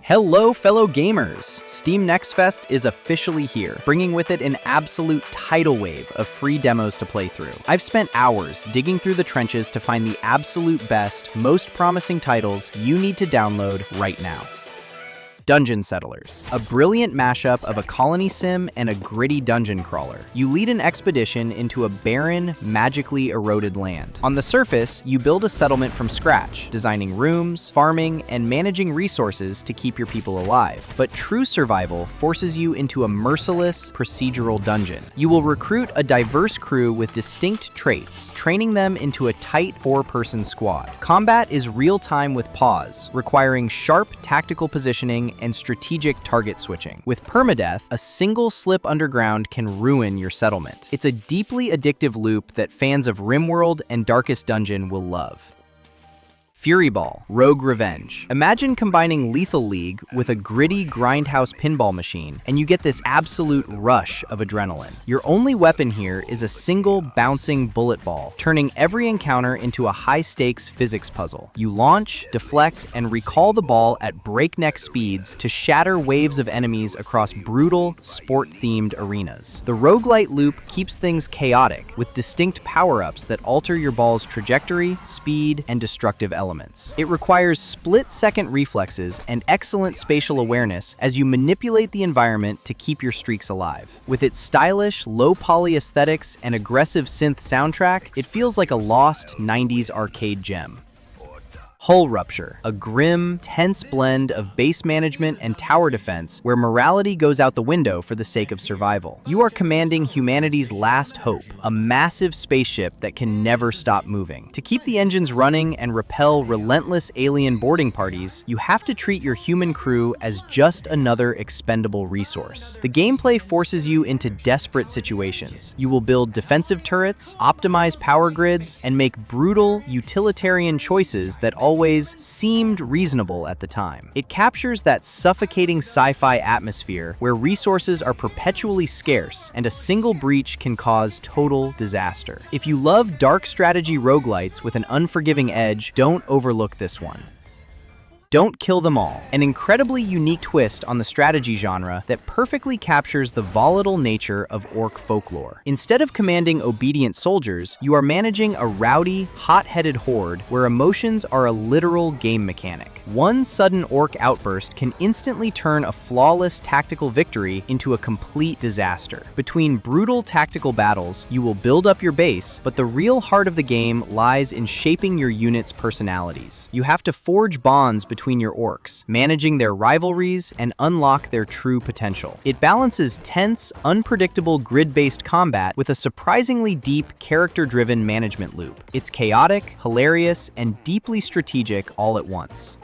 Hello, fellow gamers! Steam Next Fest is officially here, bringing with it an absolute tidal wave of free demos to play through. I've spent hours digging through the trenches to find the absolute best, most promising titles you need to download right now. Dungeon Settlers, a brilliant mashup of a colony sim and a gritty dungeon crawler. You lead an expedition into a barren, magically eroded land. On the surface, you build a settlement from scratch, designing rooms, farming, and managing resources to keep your people alive. But true survival forces you into a merciless, procedural dungeon. You will recruit a diverse crew with distinct traits, training them into a tight 4-person squad. Combat is real-time with pause, requiring sharp tactical positioning and strategic target switching. With permadeath, a single slip underground can ruin your settlement. It's a deeply addictive loop that fans of RimWorld and Darkest Dungeon will love. Furyball, Rogue Revenge. Imagine combining Lethal League with a gritty grindhouse pinball machine, and you get this absolute rush of adrenaline. Your only weapon here is a single bouncing bullet ball, turning every encounter into a high-stakes physics puzzle. You launch, deflect, and recall the ball at breakneck speeds to shatter waves of enemies across brutal, sport-themed arenas. The roguelite loop keeps things chaotic, with distinct power-ups that alter your ball's trajectory, speed, and destructive elements. It requires split-second reflexes and excellent spatial awareness as you manipulate the environment to keep your streaks alive. With its stylish, low-poly aesthetics and aggressive synth soundtrack, it feels like a lost 90s arcade gem. Hull Rupture, a grim, tense blend of base management and tower defense where morality goes out the window for the sake of survival. You are commanding humanity's last hope, a massive spaceship that can never stop moving. To keep the engines running and repel relentless alien boarding parties, you have to treat your human crew as just another expendable resource. The gameplay forces you into desperate situations. You will build defensive turrets, optimize power grids, and make brutal, utilitarian choices that always seemed reasonable at the time. It captures that suffocating sci-fi atmosphere where resources are perpetually scarce and a single breach can cause total disaster. If you love dark strategy roguelites with an unforgiving edge, don't overlook this one. Don't Kill Them All, an incredibly unique twist on the strategy genre that perfectly captures the volatile nature of orc folklore. Instead of commanding obedient soldiers, you are managing a rowdy, hot-headed horde where emotions are a literal game mechanic. One sudden orc outburst can instantly turn a flawless tactical victory into a complete disaster. Between brutal tactical battles, you will build up your base, but the real heart of the game lies in shaping your unit's personalities. You have to forge bonds between your orcs, managing their rivalries, and unlock their true potential. It balances tense, unpredictable grid-based combat with a surprisingly deep, character-driven management loop. It's chaotic, hilarious, and deeply strategic all at once.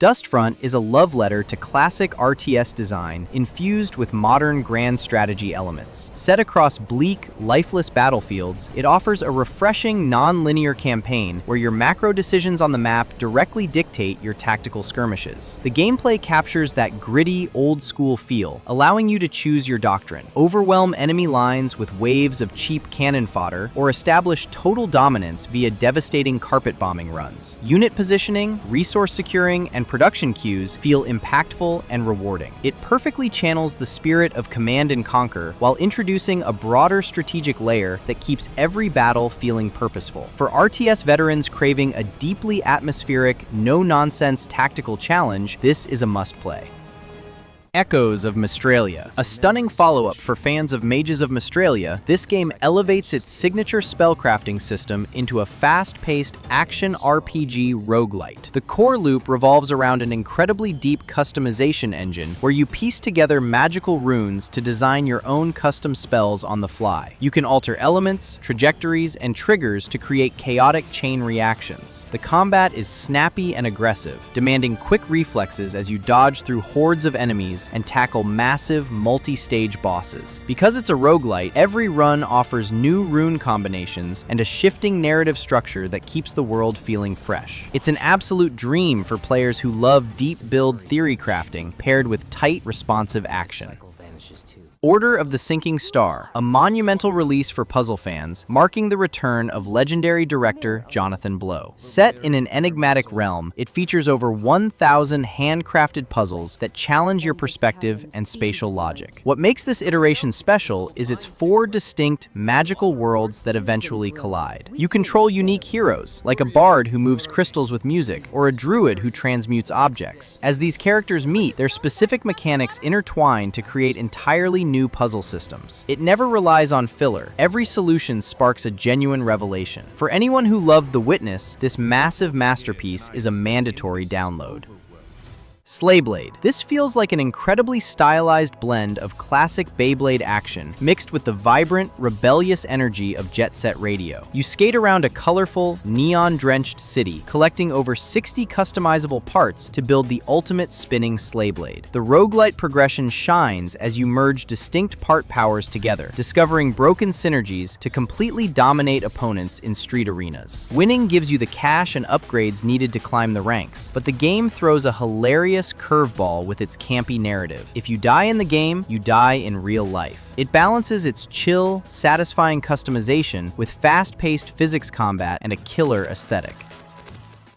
Dustfront is a love letter to classic RTS design infused with modern grand strategy elements. Set across bleak, lifeless battlefields, it offers a refreshing, non-linear campaign where your macro decisions on the map directly dictate your tactical skirmishes. The gameplay captures that gritty, old-school feel, allowing you to choose your doctrine, overwhelm enemy lines with waves of cheap cannon fodder, or establish total dominance via devastating carpet bombing runs. Unit positioning, resource securing, and production queues feel impactful and rewarding. It perfectly channels the spirit of Command and Conquer while introducing a broader strategic layer that keeps every battle feeling purposeful. For RTS veterans craving a deeply atmospheric, no-nonsense tactical challenge, this is a must-play. Echoes of Mystralia. A stunning follow-up for fans of Mages of Mystralia, this game elevates its signature spellcrafting system into a fast-paced action RPG roguelite. The core loop revolves around an incredibly deep customization engine where you piece together magical runes to design your own custom spells on the fly. You can alter elements, trajectories, and triggers to create chaotic chain reactions. The combat is snappy and aggressive, demanding quick reflexes as you dodge through hordes of enemies and tackle massive, multi-stage bosses. Because it's a roguelite, every run offers new rune combinations and a shifting narrative structure that keeps the world feeling fresh. It's an absolute dream for players who love deep build theory crafting paired with tight, responsive action. Order of the Sinking Star, a monumental release for puzzle fans, marking the return of legendary director Jonathan Blow. Set in an enigmatic realm, it features over 1,000 handcrafted puzzles that challenge your perspective and spatial logic. What makes this iteration special is its 4 distinct, magical worlds that eventually collide. You control unique heroes, like a bard who moves crystals with music, or a druid who transmutes objects. As these characters meet, their specific mechanics intertwine to create entirely new puzzle systems. It never relies on filler. Every solution sparks a genuine revelation. For anyone who loved The Witness, this massive masterpiece is a mandatory download. Slayblade. This feels like an incredibly stylized blend of classic Beyblade action mixed with the vibrant, rebellious energy of Jet Set Radio. You skate around a colorful, neon-drenched city, collecting over 60 customizable parts to build the ultimate spinning Slayblade. The roguelite progression shines as you merge distinct part powers together, discovering broken synergies to completely dominate opponents in street arenas. Winning gives you the cash and upgrades needed to climb the ranks, but the game throws a hilarious curveball with its campy narrative. If you die in the game, you die in real life. It balances its chill, satisfying customization with fast-paced physics combat and a killer aesthetic.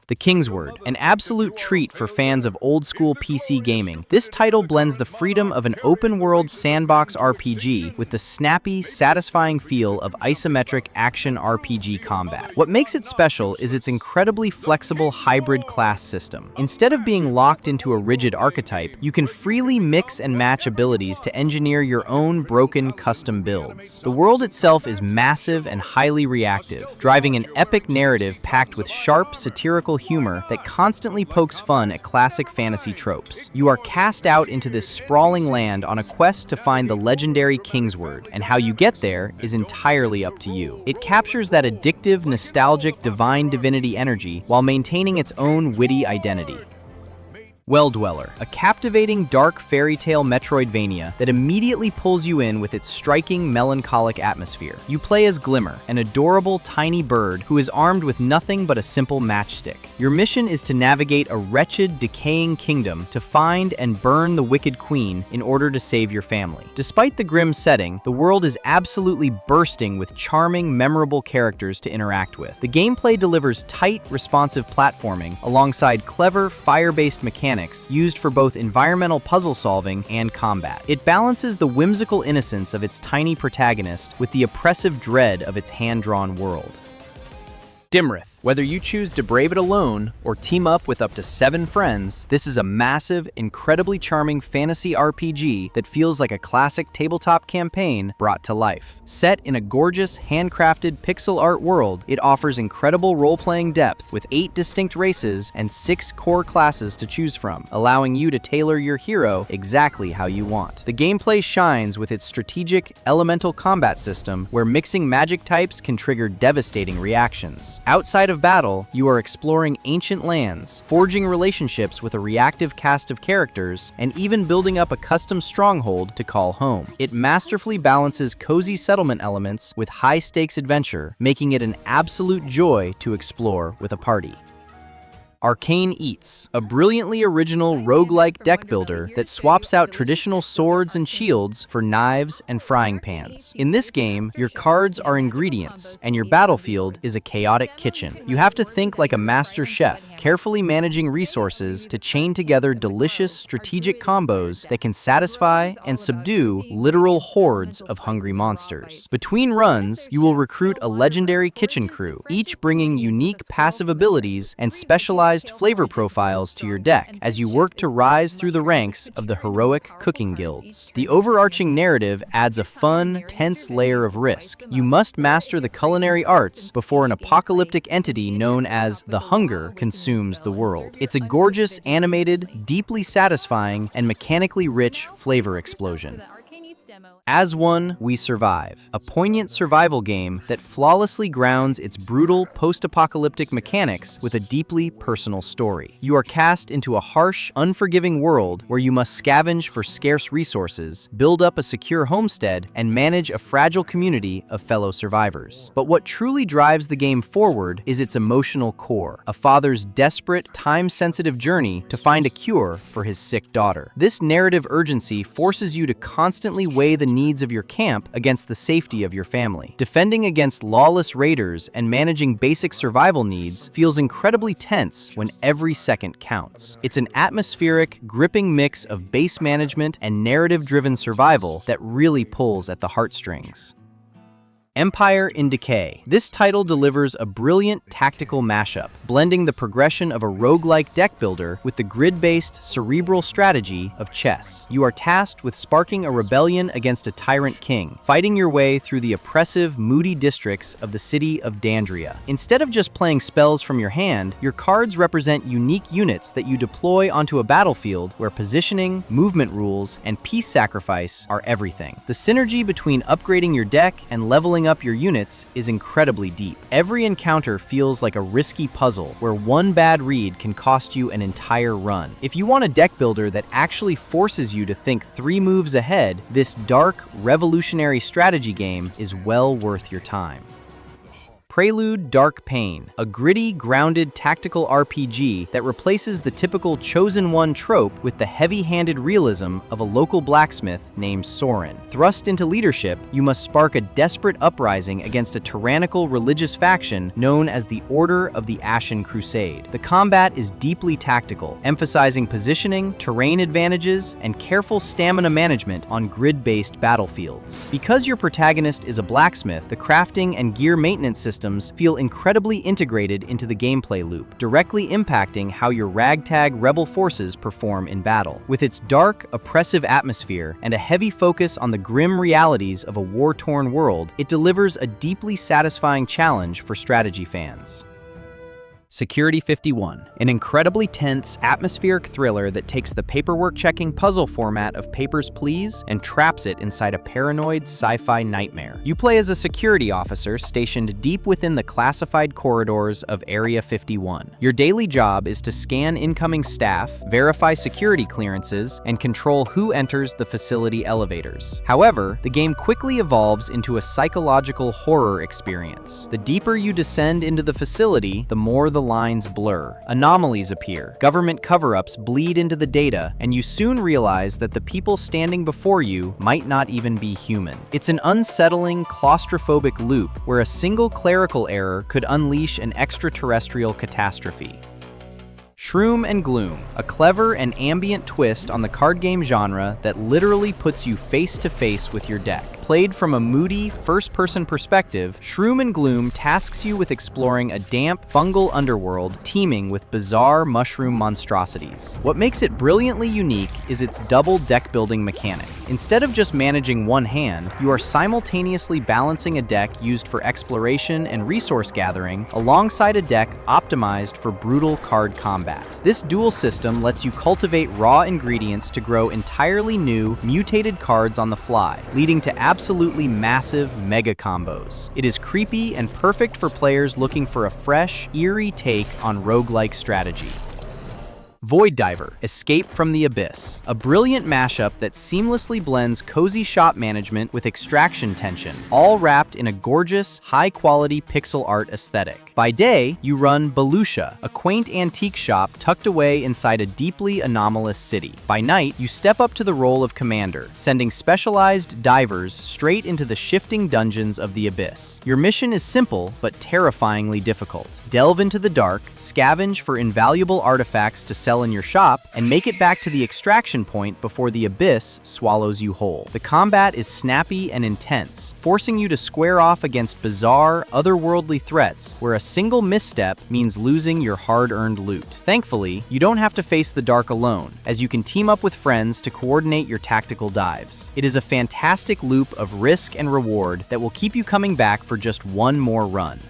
The Kingsward, an absolute treat for fans of old-school PC gaming. This title blends the freedom of an open-world sandbox RPG with the snappy, satisfying feel of isometric action RPG combat. What makes it special is its incredibly flexible hybrid class system. Instead of being locked into a rigid archetype, you can freely mix and match abilities to engineer your own broken custom builds. The world itself is massive and highly reactive, driving an epic narrative packed with sharp, satirical humor that constantly pokes fun at classic fantasy tropes. You are cast out into this sprawling land on a quest to find the legendary Kingsward, and how you get there is entirely up to you. It captures that addictive, nostalgic, divine divinity energy while maintaining its own witty identity. Well Dweller, a captivating dark fairy tale Metroidvania that immediately pulls you in with its striking melancholic atmosphere. You play as Glimmer, an adorable tiny bird who is armed with nothing but a simple matchstick. Your mission is to navigate a wretched, decaying kingdom to find and burn the Wicked Queen in order to save your family. Despite the grim setting, the world is absolutely bursting with charming, memorable characters to interact with. The gameplay delivers tight, responsive platforming alongside clever, fire-based mechanics used for both environmental puzzle solving and combat. It balances the whimsical innocence of its tiny protagonist with the oppressive dread of its hand-drawn world. Dimraeth. Whether you choose to brave it alone or team up with up to 7 friends, this is a massive, incredibly charming fantasy RPG that feels like a classic tabletop campaign brought to life. Set in a gorgeous, handcrafted pixel art world, it offers incredible role-playing depth with 8 distinct races and 6 core classes to choose from, allowing you to tailor your hero exactly how you want. The gameplay shines with its strategic, elemental combat system where mixing magic types can trigger devastating reactions. Outside of battle, you are exploring ancient lands, forging relationships with a reactive cast of characters, and even building up a custom stronghold to call home. It masterfully balances cozy settlement elements with high-stakes adventure, making it an absolute joy to explore with a party. Arcane Eats, a brilliantly original roguelike deck builder that swaps out traditional swords and shields for knives and frying pans. In this game, your cards are ingredients, and your battlefield is a chaotic kitchen. You have to think like a master chef, carefully managing resources to chain together delicious strategic combos that can satisfy and subdue literal hordes of hungry monsters. Between runs, you will recruit a legendary kitchen crew, each bringing unique passive abilities and specialized flavor profiles to your deck as you work to rise through the ranks of the heroic cooking guilds. The overarching narrative adds a fun, tense layer of risk. You must master the culinary arts before an apocalyptic entity known as the Hunger consumes the world. It's a gorgeous, animated, deeply satisfying, and mechanically rich flavor explosion. As One, We Survive, a poignant survival game that flawlessly grounds its brutal, post-apocalyptic mechanics with a deeply personal story. You are cast into a harsh, unforgiving world where you must scavenge for scarce resources, build up a secure homestead, and manage a fragile community of fellow survivors. But what truly drives the game forward is its emotional core, a father's desperate, time-sensitive journey to find a cure for his sick daughter. This narrative urgency forces you to constantly weigh the needs of your camp against the safety of your family. Defending against lawless raiders and managing basic survival needs feels incredibly tense when every second counts. It's an atmospheric, gripping mix of base management and narrative-driven survival that really pulls at the heartstrings. Empire in Decay. This title delivers a brilliant tactical mashup, blending the progression of a roguelike deck builder with the grid-based, cerebral strategy of chess. You are tasked with sparking a rebellion against a tyrant king, fighting your way through the oppressive, moody districts of the city of Dandria. Instead of just playing spells from your hand, your cards represent unique units that you deploy onto a battlefield where positioning, movement rules, and piece sacrifice are everything. The synergy between upgrading your deck and leveling up your units is incredibly deep. Every encounter feels like a risky puzzle where one bad read can cost you an entire run. If you want a deck builder that actually forces you to think 3 moves ahead, this dark, revolutionary strategy game is well worth your time. Prelude Dark Pain, a gritty, grounded tactical RPG that replaces the typical Chosen One trope with the heavy-handed realism of a local blacksmith named Soren. Thrust into leadership, you must spark a desperate uprising against a tyrannical religious faction known as the Order of the Ashen Crusade. The combat is deeply tactical, emphasizing positioning, terrain advantages, and careful stamina management on grid-based battlefields. Because your protagonist is a blacksmith, the crafting and gear maintenance systems feel incredibly integrated into the gameplay loop, directly impacting how your ragtag rebel forces perform in battle. With its dark, oppressive atmosphere and a heavy focus on the grim realities of a war-torn world, it delivers a deeply satisfying challenge for strategy fans. Security 51, an incredibly tense, atmospheric thriller that takes the paperwork-checking puzzle format of Papers, Please and traps it inside a paranoid sci-fi nightmare. You play as a security officer stationed deep within the classified corridors of Area 51. Your daily job is to scan incoming staff, verify security clearances, and control who enters the facility elevators. However, the game quickly evolves into a psychological horror experience. The deeper you descend into the facility, the more the lines blur. Anomalies appear, government cover-ups bleed into the data, and you soon realize that the people standing before you might not even be human. It's an unsettling, claustrophobic loop where a single clerical error could unleash an extraterrestrial catastrophe. Shroom and Gloom, a clever and ambient twist on the card game genre that literally puts you face to face with your deck. Played from a moody, first-person perspective, Shroom and Gloom tasks you with exploring a damp, fungal underworld teeming with bizarre mushroom monstrosities. What makes it brilliantly unique is its double deck-building mechanic. Instead of just managing one hand, you are simultaneously balancing a deck used for exploration and resource gathering alongside a deck optimized for brutal card combat. This dual system lets you cultivate raw ingredients to grow entirely new, mutated cards on the fly, leading to absolutely massive mega combos. It is creepy and perfect for players looking for a fresh, eerie take on roguelike strategy. Void Diver, Escape from the Abyss, a brilliant mashup that seamlessly blends cozy shop management with extraction tension, all wrapped in a gorgeous, high-quality pixel art aesthetic. By day, you run Belusha, a quaint antique shop tucked away inside a deeply anomalous city. By night, you step up to the role of commander, sending specialized divers straight into the shifting dungeons of the Abyss. Your mission is simple, but terrifyingly difficult. Delve into the dark, scavenge for invaluable artifacts to sell in your shop, and make it back to the extraction point before the Abyss swallows you whole. The combat is snappy and intense, forcing you to square off against bizarre, otherworldly threats where a single misstep means losing your hard-earned loot. Thankfully, you don't have to face the dark alone, as you can team up with friends to coordinate your tactical dives. It is a fantastic loop of risk and reward that will keep you coming back for just one more run.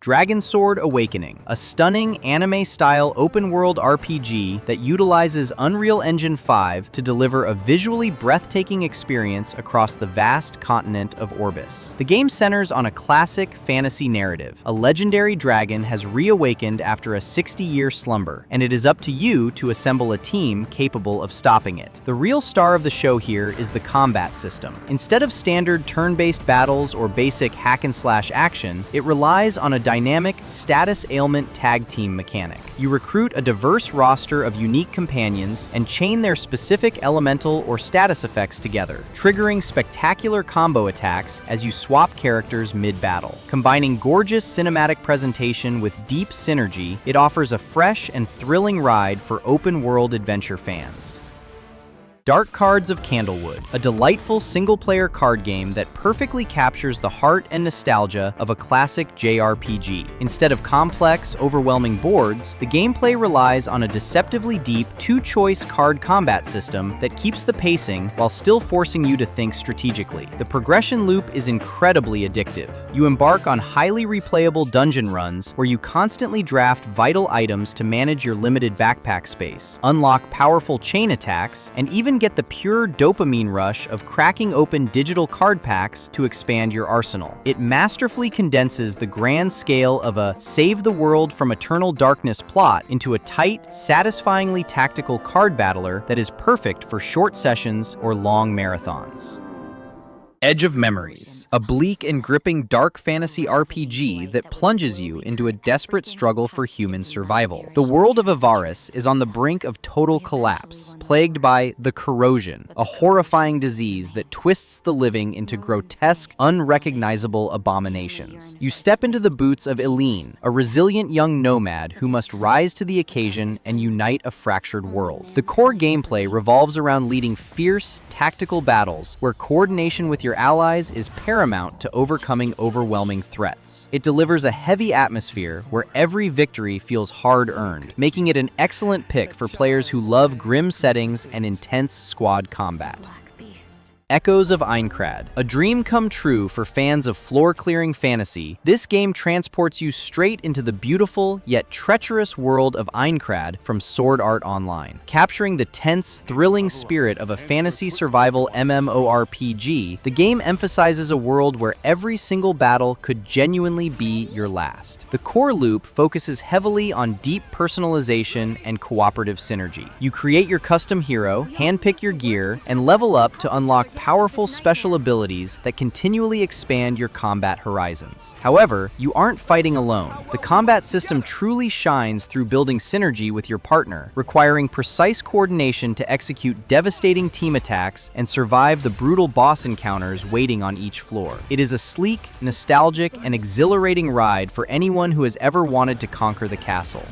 DragonSword Awakening, a stunning anime-style open-world RPG that utilizes Unreal Engine 5 to deliver a visually breathtaking experience across the vast continent of Orbis. The game centers on a classic fantasy narrative. A legendary dragon has reawakened after a 60-year slumber, and it is up to you to assemble a team capable of stopping it. The real star of the show here is the combat system. Instead of standard turn-based battles or basic hack-and-slash action, it relies on a dynamic status ailment tag team mechanic. You recruit a diverse roster of unique companions and chain their specific elemental or status effects together, triggering spectacular combo attacks as you swap characters mid-battle. Combining gorgeous cinematic presentation with deep synergy, it offers a fresh and thrilling ride for open-world adventure fans. Dark Cards of Candlewood, a delightful single-player card game that perfectly captures the heart and nostalgia of a classic JRPG. Instead of complex, overwhelming boards, the gameplay relies on a deceptively deep, two-choice card combat system that keeps the pacing while still forcing you to think strategically. The progression loop is incredibly addictive. You embark on highly replayable dungeon runs where you constantly draft vital items to manage your limited backpack space, unlock powerful chain attacks, and even get the pure dopamine rush of cracking open digital card packs to expand your arsenal. It masterfully condenses the grand scale of a save the world from eternal darkness plot into a tight, satisfyingly tactical card battler that is perfect for short sessions or long marathons. Edge of Memories, a bleak and gripping dark fantasy RPG that plunges you into a desperate struggle for human survival. The world of Avaris is on the brink of total collapse, plagued by the Corrosion, a horrifying disease that twists the living into grotesque, unrecognizable abominations. You step into the boots of Eileen, a resilient young nomad who must rise to the occasion and unite a fractured world. The core gameplay revolves around leading fierce, tactical battles where coordination with your allies is paramount to overcoming overwhelming threats. It delivers a heavy atmosphere where every victory feels hard-earned, making it an excellent pick for players who love grim settings and intense squad combat. Echoes of Aincrad. A dream come true for fans of floor-clearing fantasy, this game transports you straight into the beautiful yet treacherous world of Aincrad from Sword Art Online. Capturing the tense, thrilling spirit of a fantasy survival MMORPG, the game emphasizes a world where every single battle could genuinely be your last. The core loop focuses heavily on deep personalization and cooperative synergy. You create your custom hero, handpick your gear, and level up to unlock powerful special abilities that continually expand your combat horizons. However, you aren't fighting alone. The combat system truly shines through building synergy with your partner, requiring precise coordination to execute devastating team attacks and survive the brutal boss encounters waiting on each floor. It is a sleek, nostalgic, and exhilarating ride for anyone who has ever wanted to conquer the castle.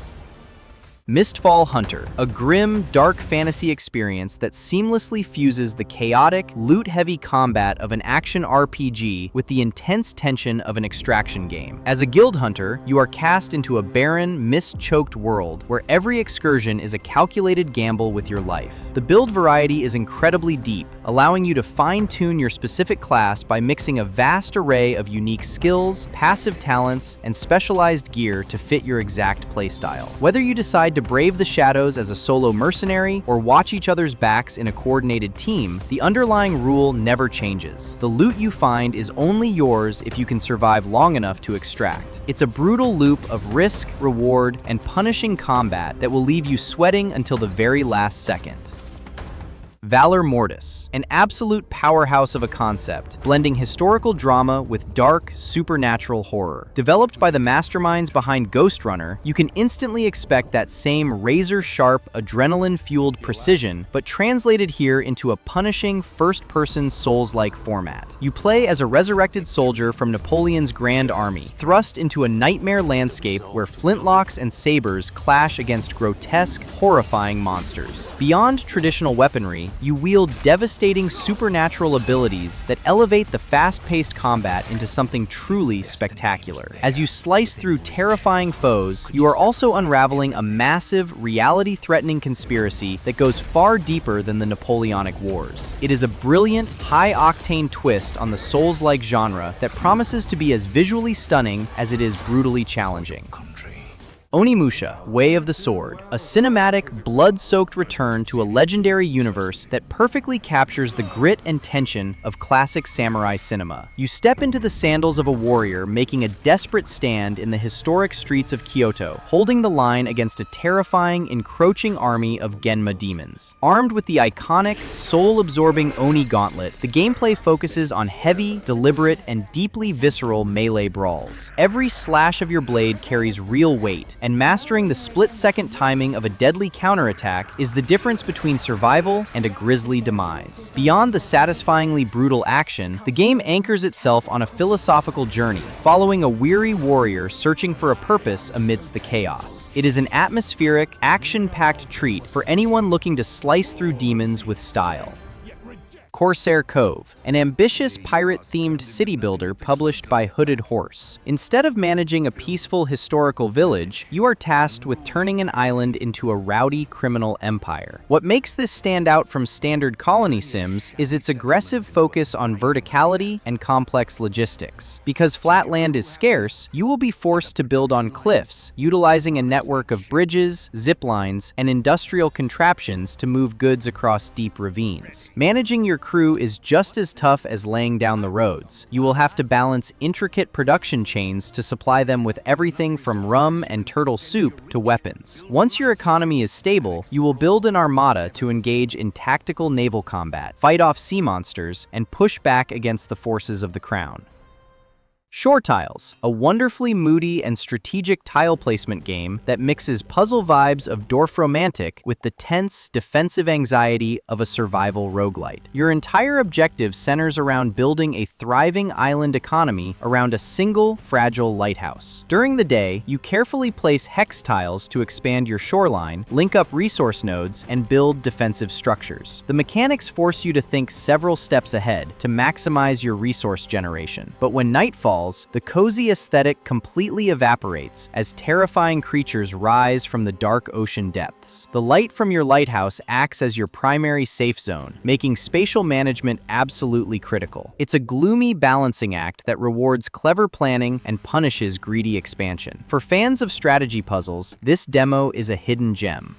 Mistfall Hunter, a grim, dark fantasy experience that seamlessly fuses the chaotic, loot-heavy combat of an action RPG with the intense tension of an extraction game. As a guild hunter, you are cast into a barren, mist-choked world where every excursion is a calculated gamble with your life. The build variety is incredibly deep, allowing you to fine-tune your specific class by mixing a vast array of unique skills, passive talents, and specialized gear to fit your exact playstyle. Whether you decide to brave the shadows as a solo mercenary or watch each other's backs in a coordinated team, the underlying rule never changes. The loot you find is only yours if you can survive long enough to extract. It's a brutal loop of risk, reward, and punishing combat that will leave you sweating until the very last second. Valor Mortis, an absolute powerhouse of a concept, blending historical drama with dark, supernatural horror. Developed by the masterminds behind Ghost Runner, you can instantly expect that same razor-sharp, adrenaline-fueled precision, but translated here into a punishing, first-person Souls-like format. You play as a resurrected soldier from Napoleon's Grand Army, thrust into a nightmare landscape where flintlocks and sabers clash against grotesque, horrifying monsters. Beyond traditional weaponry, you wield devastating supernatural abilities that elevate the fast-paced combat into something truly spectacular. As you slice through terrifying foes, you are also unraveling a massive, reality-threatening conspiracy that goes far deeper than the Napoleonic Wars. It is a brilliant, high-octane twist on the Souls-like genre that promises to be as visually stunning as it is brutally challenging. Onimusha Way of the Sword, a cinematic, blood-soaked return to a legendary universe that perfectly captures the grit and tension of classic samurai cinema. You step into the sandals of a warrior making a desperate stand in the historic streets of Kyoto, holding the line against a terrifying, encroaching army of Genma demons. Armed with the iconic, soul-absorbing Oni gauntlet, the gameplay focuses on heavy, deliberate, and deeply visceral melee brawls. Every slash of your blade carries real weight, and mastering the split-second timing of a deadly counterattack is the difference between survival and a grisly demise. Beyond the satisfyingly brutal action, the game anchors itself on a philosophical journey, following a weary warrior searching for a purpose amidst the chaos. It is an atmospheric, action-packed treat for anyone looking to slice through demons with style. Corsair Cove, an ambitious pirate-themed city builder published by Hooded Horse. Instead of managing a peaceful historical village, you are tasked with turning an island into a rowdy criminal empire. What makes this stand out from standard colony sims is its aggressive focus on verticality and complex logistics. Because flat land is scarce, you will be forced to build on cliffs, utilizing a network of bridges, zip lines, and industrial contraptions to move goods across deep ravines. Managing your crew is just as tough as laying down the roads. You will have to balance intricate production chains to supply them with everything from rum and turtle soup to weapons. Once your economy is stable, you will build an armada to engage in tactical naval combat, fight off sea monsters, and push back against the forces of the Crown. ShoreTiles, a wonderfully moody and strategic tile placement game that mixes puzzle vibes of Dorfromantik with the tense, defensive anxiety of a survival roguelite. Your entire objective centers around building a thriving island economy around a single, fragile lighthouse. During the day, you carefully place hex tiles to expand your shoreline, link up resource nodes, and build defensive structures. The mechanics force you to think several steps ahead to maximize your resource generation. But when night falls, the cozy aesthetic completely evaporates as terrifying creatures rise from the dark ocean depths. The light from your lighthouse acts as your primary safe zone, making spatial management absolutely critical. It's a gloomy balancing act that rewards clever planning and punishes greedy expansion. For fans of strategy puzzles, this demo is a hidden gem.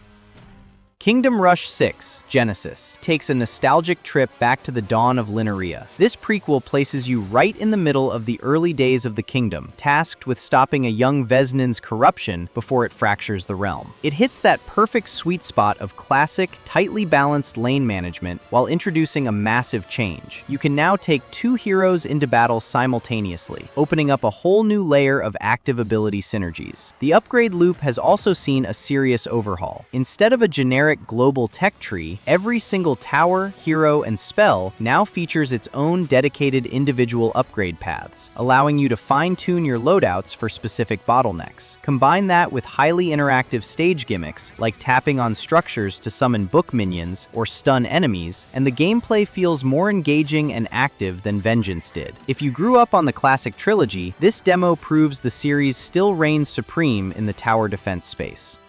Kingdom Rush 6, Genesis, takes a nostalgic trip back to the dawn of Lineria. This prequel places you right in the middle of the early days of the kingdom, tasked with stopping a young Vesnin's corruption before it fractures the realm. It hits that perfect sweet spot of classic, tightly balanced lane management while introducing a massive change. You can now take two heroes into battle simultaneously, opening up a whole new layer of active ability synergies. The upgrade loop has also seen a serious overhaul. Instead of a generic global tech tree, every single tower, hero, and spell now features its own dedicated individual upgrade paths, allowing you to fine-tune your loadouts for specific bottlenecks. Combine that with highly interactive stage gimmicks, like tapping on structures to summon book minions or stun enemies, and the gameplay feels more engaging and active than Vengeance did. If you grew up on the classic trilogy, this demo proves the series still reigns supreme in the tower defense space.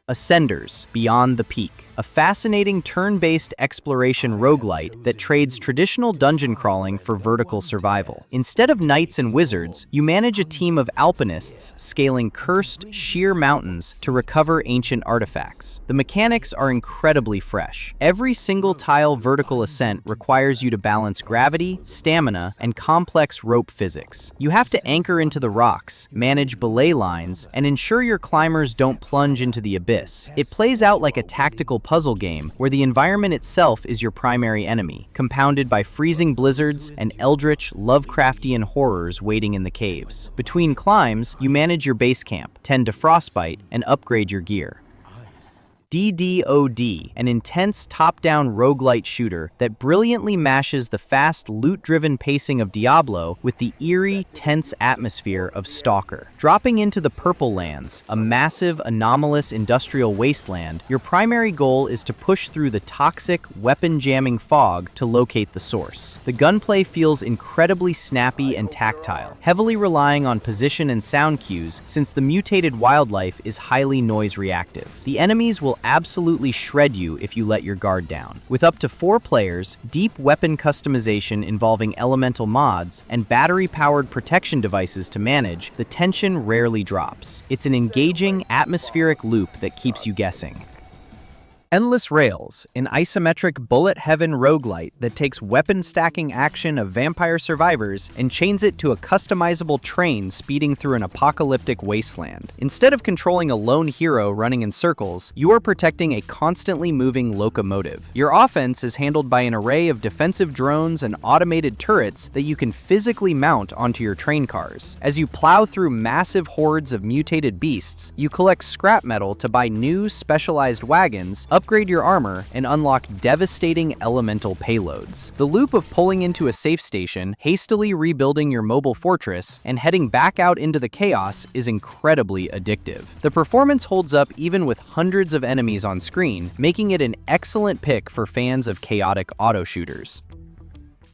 Ascenders, Beyond the Peak, a fascinating turn-based exploration roguelite that trades traditional dungeon crawling for vertical survival. Instead of knights and wizards, you manage a team of alpinists scaling cursed, sheer mountains to recover ancient artifacts. The mechanics are incredibly fresh. Every single tile vertical ascent requires you to balance gravity, stamina, and complex rope physics. You have to anchor into the rocks, manage belay lines, and ensure your climbers don't plunge into the abyss. It plays out like a tactical puzzle game where the environment itself is your primary enemy, compounded by freezing blizzards and eldritch, Lovecraftian horrors waiting in the caves. Between climbs, you manage your base camp, tend to frostbite, and upgrade your gear. DDoD, an intense top-down roguelite shooter that brilliantly mashes the fast, loot-driven pacing of Diablo with the eerie, tense atmosphere of Stalker. Dropping into the Purple Lands, a massive, anomalous industrial wasteland, your primary goal is to push through the toxic, weapon-jamming fog to locate the source. The gunplay feels incredibly snappy and tactile, heavily relying on position and sound cues since the mutated wildlife is highly noise-reactive. The enemies will absolutely shred you if you let your guard down. With up to 4 players, deep weapon customization involving elemental mods, and battery-powered protection devices to manage, the tension rarely drops. It's an engaging, atmospheric loop that keeps you guessing. Endless Rails, an isometric bullet heaven roguelite that takes weapon stacking action of Vampire Survivors and chains it to a customizable train speeding through an apocalyptic wasteland. Instead of controlling a lone hero running in circles, you are protecting a constantly moving locomotive. Your offense is handled by an array of defensive drones and automated turrets that you can physically mount onto your train cars. As you plow through massive hordes of mutated beasts, you collect scrap metal to buy new, specialized wagons, upgrade your armor, and unlock devastating elemental payloads. The loop of pulling into a safe station, hastily rebuilding your mobile fortress, and heading back out into the chaos is incredibly addictive. The performance holds up even with hundreds of enemies on screen, making it an excellent pick for fans of chaotic auto shooters.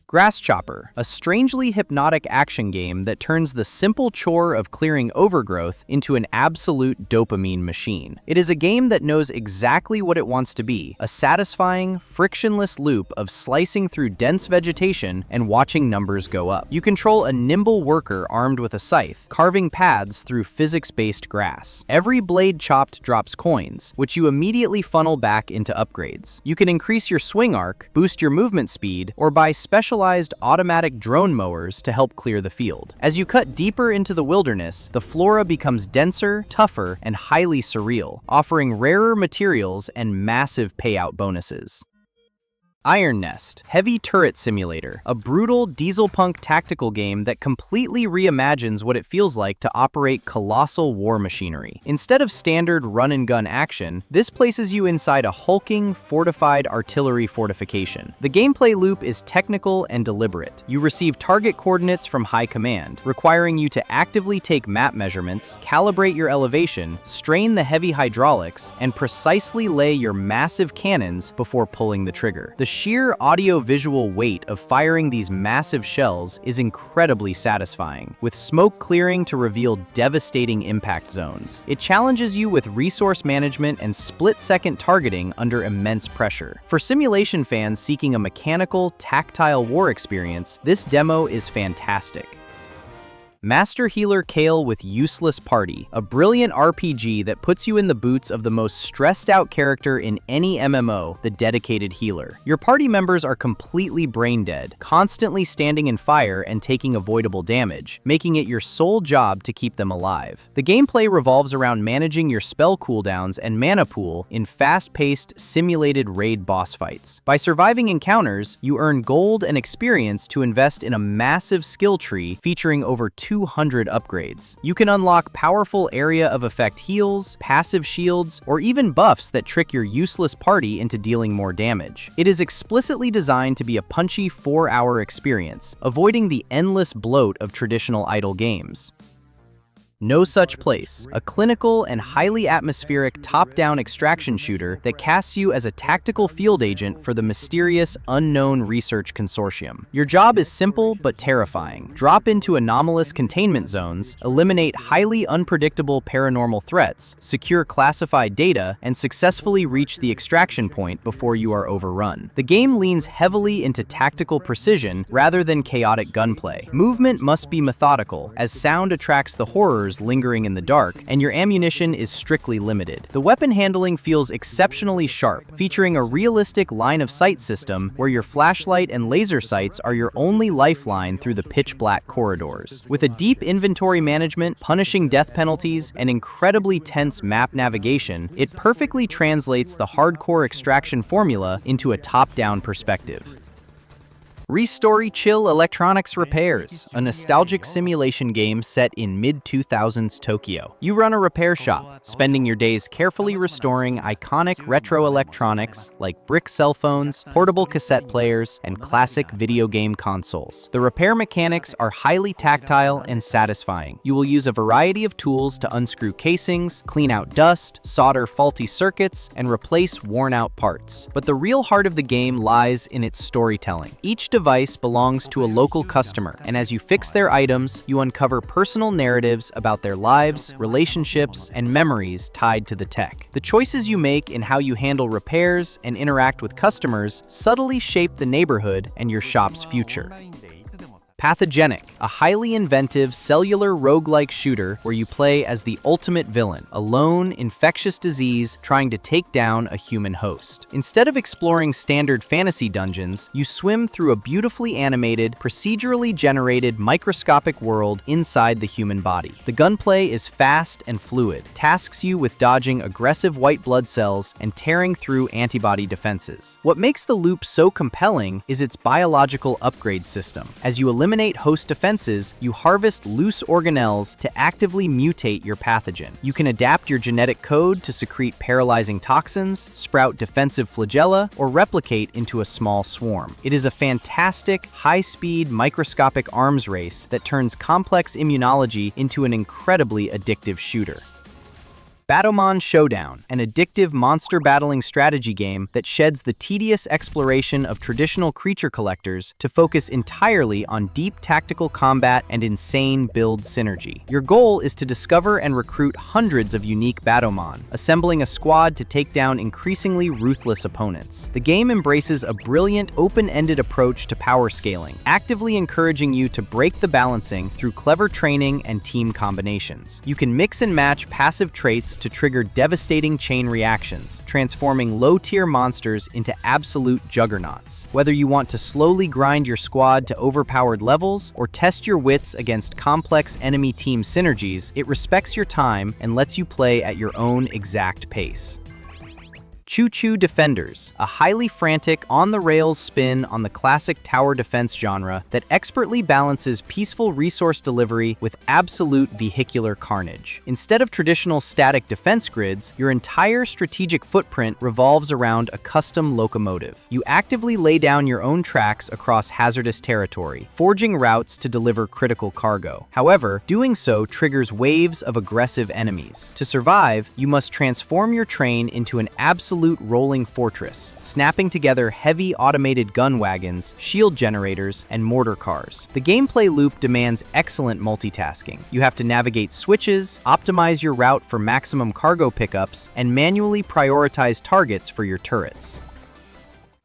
GrassChopper, a strangely hypnotic action game that turns the simple chore of clearing overgrowth into an absolute dopamine machine. It is a game that knows exactly what it wants to be, a satisfying, frictionless loop of slicing through dense vegetation and watching numbers go up. You control a nimble worker armed with a scythe, carving paths through physics-based grass. Every blade chopped drops coins, which you immediately funnel back into upgrades. You can increase your swing arc, boost your movement speed, or buy specialized automatic drone mowers to help clear the field. As you cut deeper into the wilderness, the flora becomes denser, tougher, and highly surreal, offering rarer materials and massive payout bonuses. Iron Nest, Heavy Turret Simulator, a brutal dieselpunk tactical game that completely reimagines what it feels like to operate colossal war machinery. Instead of standard run-and-gun action, this places you inside a hulking, fortified artillery fortification. The gameplay loop is technical and deliberate. You receive target coordinates from high command, requiring you to actively take map measurements, calibrate your elevation, strain the heavy hydraulics, and precisely lay your massive cannons before pulling the trigger. The sheer audio-visual weight of firing these massive shells is incredibly satisfying, with smoke clearing to reveal devastating impact zones. It challenges you with resource management and split-second targeting under immense pressure. For simulation fans seeking a mechanical, tactile war experience, this demo is fantastic. Master Healer Kale with Useless Party, a brilliant RPG that puts you in the boots of the most stressed-out character in any MMO, the dedicated healer. Your party members are completely brain-dead, constantly standing in fire and taking avoidable damage, making it your sole job to keep them alive. The gameplay revolves around managing your spell cooldowns and mana pool in fast-paced, simulated raid boss fights. By surviving encounters, you earn gold and experience to invest in a massive skill tree featuring over 200 upgrades. You can unlock powerful area of effect heals, passive shields, or even buffs that trick your useless party into dealing more damage. It is explicitly designed to be a punchy 4-hour experience, avoiding the endless bloat of traditional idle games. No Such Place, a clinical and highly atmospheric top-down extraction shooter that casts you as a tactical field agent for the mysterious Unknown Research Consortium. Your job is simple but terrifying. Drop into anomalous containment zones, eliminate highly unpredictable paranormal threats, secure classified data, and successfully reach the extraction point before you are overrun. The game leans heavily into tactical precision rather than chaotic gunplay. Movement must be methodical, as sound attracts the horrors lingering in the dark, and your ammunition is strictly limited. The weapon handling feels exceptionally sharp, featuring a realistic line-of-sight system where your flashlight and laser sights are your only lifeline through the pitch-black corridors. With a deep inventory management, punishing death penalties, and incredibly tense map navigation, it perfectly translates the hardcore extraction formula into a top-down perspective. ReStory Chill Electronics Repairs, a nostalgic simulation game set in mid-2000s Tokyo. You run a repair shop, spending your days carefully restoring iconic retro electronics like brick cell phones, portable cassette players, and classic video game consoles. The repair mechanics are highly tactile and satisfying. You will use a variety of tools to unscrew casings, clean out dust, solder faulty circuits, and replace worn-out parts. But the real heart of the game lies in its storytelling. Each device belongs to a local customer, and as you fix their items, you uncover personal narratives about their lives, relationships, and memories tied to the tech. The choices you make in how you handle repairs and interact with customers subtly shape the neighborhood and your shop's future. Pathogenic, a highly inventive cellular roguelike shooter where you play as the ultimate villain, a lone, infectious disease trying to take down a human host. Instead of exploring standard fantasy dungeons, you swim through a beautifully animated, procedurally generated microscopic world inside the human body. The gunplay is fast and fluid, tasks you with dodging aggressive white blood cells and tearing through antibody defenses. What makes the loop so compelling is its biological upgrade system. As you eliminate host defenses, you harvest loose organelles to actively mutate your pathogen. You can adapt your genetic code to secrete paralyzing toxins, sprout defensive flagella, or replicate into a small swarm. It is a fantastic, high-speed, microscopic arms race that turns complex immunology into an incredibly addictive shooter. Batomon Showdown, an addictive monster battling strategy game that sheds the tedious exploration of traditional creature collectors to focus entirely on deep tactical combat and insane build synergy. Your goal is to discover and recruit hundreds of unique Batomon, assembling a squad to take down increasingly ruthless opponents. The game embraces a brilliant, open-ended approach to power scaling, actively encouraging you to break the balancing through clever training and team combinations. You can mix and match passive traits to trigger devastating chain reactions, transforming low-tier monsters into absolute juggernauts. Whether you want to slowly grind your squad to overpowered levels or test your wits against complex enemy team synergies, it respects your time and lets you play at your own exact pace. Choo Defenders, a highly frantic, on-the-rails spin on the classic tower defense genre that expertly balances peaceful resource delivery with absolute vehicular carnage. Instead of traditional static defense grids, your entire strategic footprint revolves around a custom locomotive. You actively lay down your own tracks across hazardous territory, forging routes to deliver critical cargo. However, doing so triggers waves of aggressive enemies. To survive, you must transform your train into an absolute rolling fortress, snapping together heavy automated gun wagons, shield generators, and mortar cars. The gameplay loop demands excellent multitasking. You have to navigate switches, optimize your route for maximum cargo pickups, and manually prioritize targets for your turrets.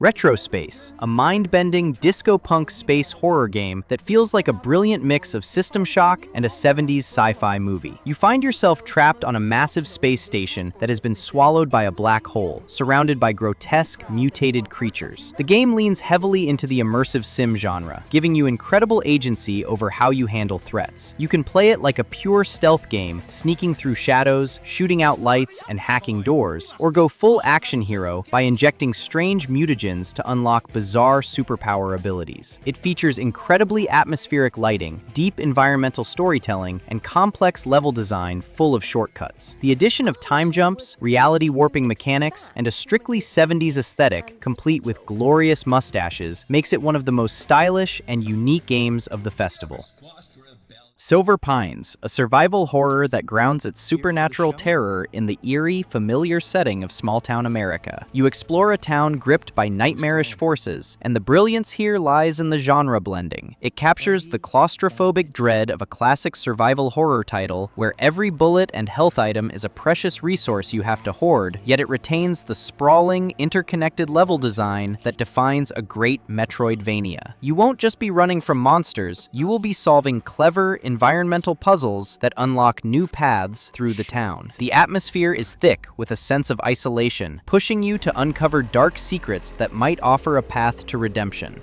RetroSpace, a mind-bending disco-punk space horror game that feels like a brilliant mix of System Shock and a 70s sci-fi movie. You find yourself trapped on a massive space station that has been swallowed by a black hole, surrounded by grotesque, mutated creatures. The game leans heavily into the immersive sim genre, giving you incredible agency over how you handle threats. You can play it like a pure stealth game, sneaking through shadows, shooting out lights, and hacking doors, or go full action hero by injecting strange mutagens to unlock bizarre superpower abilities. It features incredibly atmospheric lighting, deep environmental storytelling, and complex level design full of shortcuts. The addition of time jumps, reality warping mechanics, and a strictly 70s aesthetic, complete with glorious mustaches, makes it one of the most stylish and unique games of the festival. Silver Pines, a survival horror that grounds its supernatural terror in the eerie, familiar setting of small-town America. You explore a town gripped by nightmarish forces, and the brilliance here lies in the genre blending. It captures the claustrophobic dread of a classic survival horror title where every bullet and health item is a precious resource you have to hoard, yet it retains the sprawling, interconnected level design that defines a great Metroidvania. You won't just be running from monsters, you will be solving clever, environmental puzzles that unlock new paths through the town. The atmosphere is thick with a sense of isolation, pushing you to uncover dark secrets that might offer a path to redemption.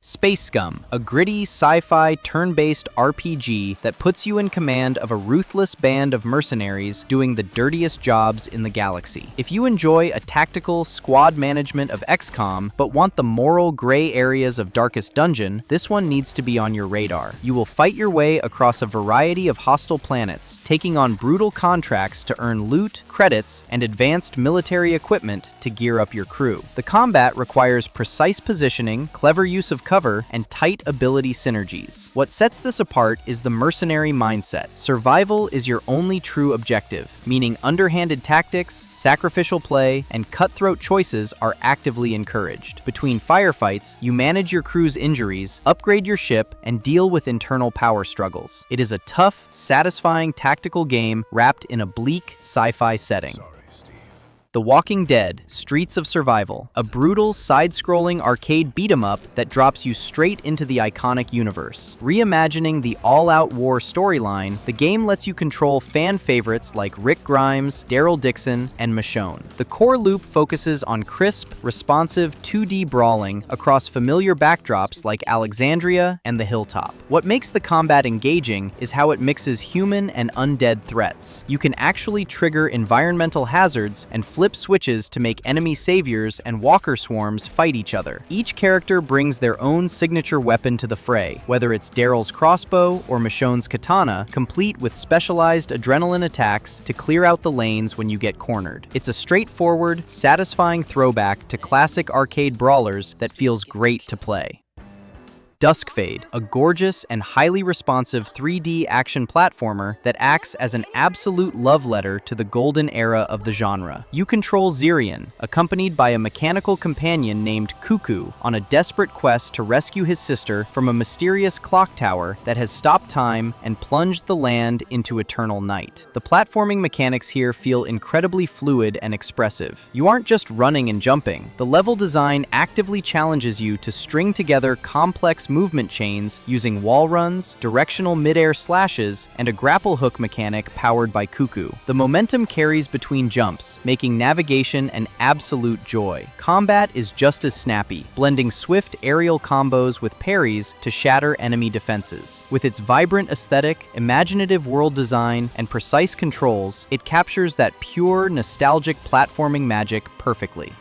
Space Scum, a gritty, sci-fi, turn-based RPG that puts you in command of a ruthless band of mercenaries doing the dirtiest jobs in the galaxy. If you enjoy a tactical, squad management of XCOM, but want the moral gray areas of Darkest Dungeon, this one needs to be on your radar. You will fight your way across a variety of hostile planets, taking on brutal contracts to earn loot, credits, and advanced military equipment to gear up your crew. The combat requires precise positioning, clever use of cover, and tight ability synergies. What sets this apart is the mercenary mindset. Survival is your only true objective, meaning underhanded tactics, sacrificial play, and cutthroat choices are actively encouraged. Between firefights, you manage your crew's injuries, upgrade your ship, and deal with internal power struggles. It is a tough, satisfying tactical game wrapped in a bleak sci-fi setting. The Walking Dead: Streets of Survival, a brutal, side-scrolling arcade beat-em-up that drops you straight into the iconic universe. Reimagining the all-out war storyline, the game lets you control fan favorites like Rick Grimes, Daryl Dixon, and Michonne. The core loop focuses on crisp, responsive 2D brawling across familiar backdrops like Alexandria and the Hilltop. What makes the combat engaging is how it mixes human and undead threats. You can actually trigger environmental hazards and flip switches to make enemy saviors and walker swarms fight each other. Each character brings their own signature weapon to the fray, whether it's Daryl's crossbow or Michonne's katana, complete with specialized adrenaline attacks to clear out the lanes when you get cornered. It's a straightforward, satisfying throwback to classic arcade brawlers that feels great to play. Duskfade, a gorgeous and highly responsive 3D action platformer that acts as an absolute love letter to the golden era of the genre. You control Zirian, accompanied by a mechanical companion named Cuckoo, on a desperate quest to rescue his sister from a mysterious clock tower that has stopped time and plunged the land into eternal night. The platforming mechanics here feel incredibly fluid and expressive. You aren't just running and jumping. The level design actively challenges you to string together complex movement chains using wall runs, directional mid-air slashes, and a grapple hook mechanic powered by Cuckoo. The momentum carries between jumps, making navigation an absolute joy. Combat is just as snappy, blending swift aerial combos with parries to shatter enemy defenses. With its vibrant aesthetic, imaginative world design, and precise controls, it captures that pure, nostalgic platforming magic perfectly.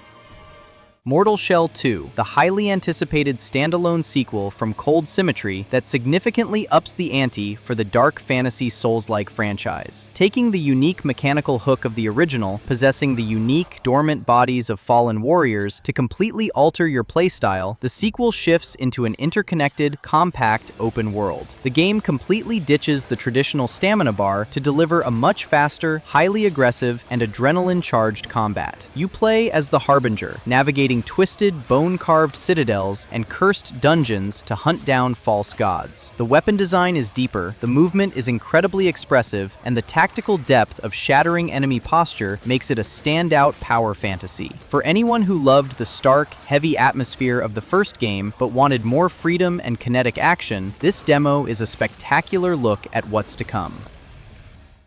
Mortal Shell 2, the highly anticipated standalone sequel from Cold Symmetry that significantly ups the ante for the dark fantasy Souls-like franchise. Taking the unique mechanical hook of the original, possessing the unique dormant bodies of fallen warriors to completely alter your playstyle, the sequel shifts into an interconnected, compact open world. The game completely ditches the traditional stamina bar to deliver a much faster, highly aggressive, and adrenaline-charged combat. You play as the Harbinger, navigating twisted, bone-carved citadels and cursed dungeons to hunt down false gods. The weapon design is deeper, the movement is incredibly expressive, and the tactical depth of shattering enemy posture makes it a standout power fantasy. For anyone who loved the stark, heavy atmosphere of the first game but wanted more freedom and kinetic action, this demo is a spectacular look at what's to come.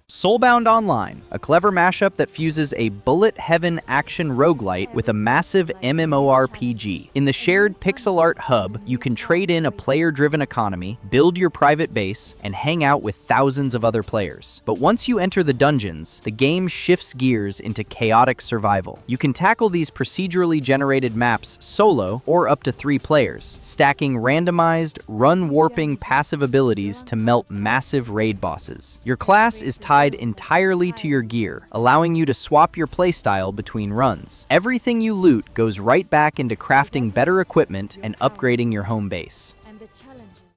Soulbound Online, a clever mashup that fuses a bullet heaven action roguelite with a massive MMORPG. In the shared pixel art hub, you can trade in a player-driven economy, build your private base, and hang out with thousands of other players. But once you enter the dungeons, the game shifts gears into chaotic survival. You can tackle these procedurally generated maps solo or up to 3 players, stacking randomized, run-warping passive abilities to melt massive raid bosses. Your class is tied entirely to your gear, allowing you to swap your playstyle between runs. Everything you loot goes right back into crafting better equipment and upgrading your home base.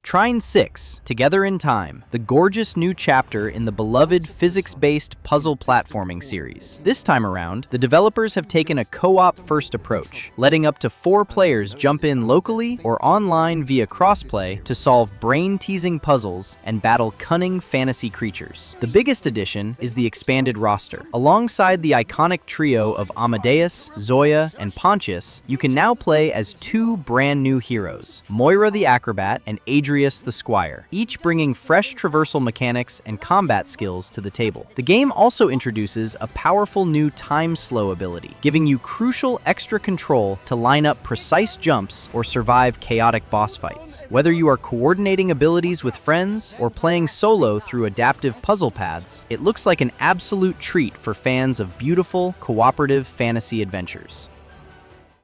Trine 6, Together in Time, the gorgeous new chapter in the beloved physics-based puzzle platforming series. This time around, the developers have taken a co-op first approach, letting up to 4 players jump in locally or online via crossplay to solve brain-teasing puzzles and battle cunning fantasy creatures. The biggest addition is the expanded roster. Alongside the iconic trio of Amadeus, Zoya, and Pontius, you can now play as 2 brand new heroes, Moira the Acrobat and Adrian the Squire, each bringing fresh traversal mechanics and combat skills to the table. The game also introduces a powerful new time slow ability, giving you crucial extra control to line up precise jumps or survive chaotic boss fights. Whether you are coordinating abilities with friends or playing solo through adaptive puzzle paths, it looks like an absolute treat for fans of beautiful, cooperative fantasy adventures.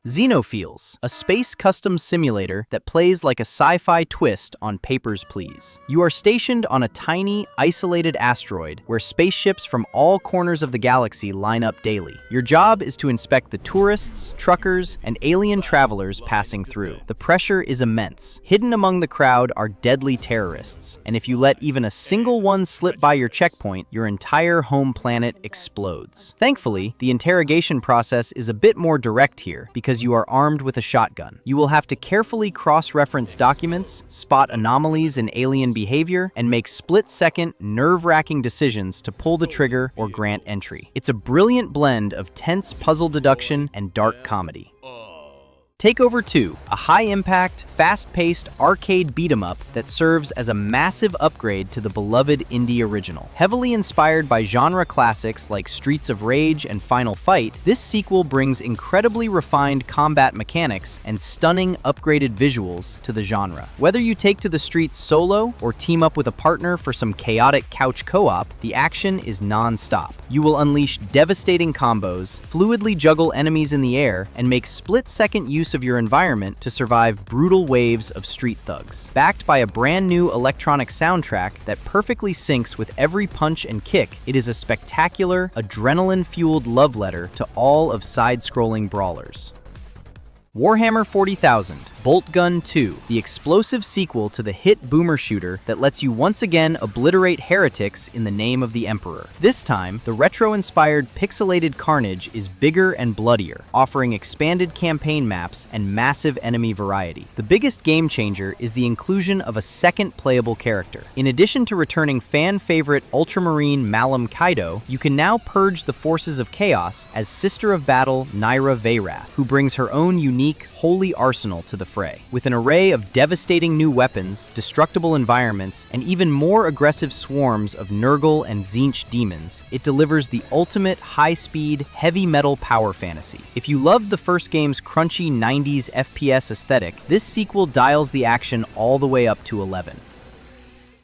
Xenophiles, a space custom simulator that plays like a sci-fi twist on Papers, Please. You are stationed on a tiny, isolated asteroid where spaceships from all corners of the galaxy line up daily. Your job is to inspect the tourists, truckers, and alien travelers passing through. The pressure is immense. Hidden among the crowd are deadly terrorists, and if you let even a single one slip by your checkpoint, your entire home planet explodes. Thankfully, the interrogation process is a bit more direct here because you are armed with a shotgun. You will have to carefully cross-reference documents, spot anomalies in alien behavior, and make split-second, nerve-wracking decisions to pull the trigger or grant entry. It's a brilliant blend of tense puzzle deduction and dark comedy. Takeover 2, a high-impact, fast-paced arcade beat-em-up that serves as a massive upgrade to the beloved indie original. Heavily inspired by genre classics like Streets of Rage and Final Fight, this sequel brings incredibly refined combat mechanics and stunning upgraded visuals to the genre. Whether you take to the streets solo or team up with a partner for some chaotic couch co-op, the action is non-stop. You will unleash devastating combos, fluidly juggle enemies in the air, and make split-second use of your environment to survive brutal waves of street thugs. Backed by a brand new electronic soundtrack that perfectly syncs with every punch and kick, it is a spectacular, adrenaline-fueled love letter to all of side-scrolling brawlers. Warhammer 40,000, Boltgun 2, the explosive sequel to the hit boomer shooter that lets you once again obliterate heretics in the name of the Emperor. This time, the retro-inspired pixelated carnage is bigger and bloodier, offering expanded campaign maps and massive enemy variety. The biggest game changer is the inclusion of a second playable character. In addition to returning fan-favorite Ultramarine Malum Kaido, you can now purge the forces of chaos as Sister of Battle Naira Veyrath, who brings her own unique holy arsenal to the fray. With an array of devastating new weapons, destructible environments, and even more aggressive swarms of Nurgle and Tzeentch demons, it delivers the ultimate high-speed, heavy metal power fantasy. If you loved the first game's crunchy 90s FPS aesthetic, this sequel dials the action all the way up to 11.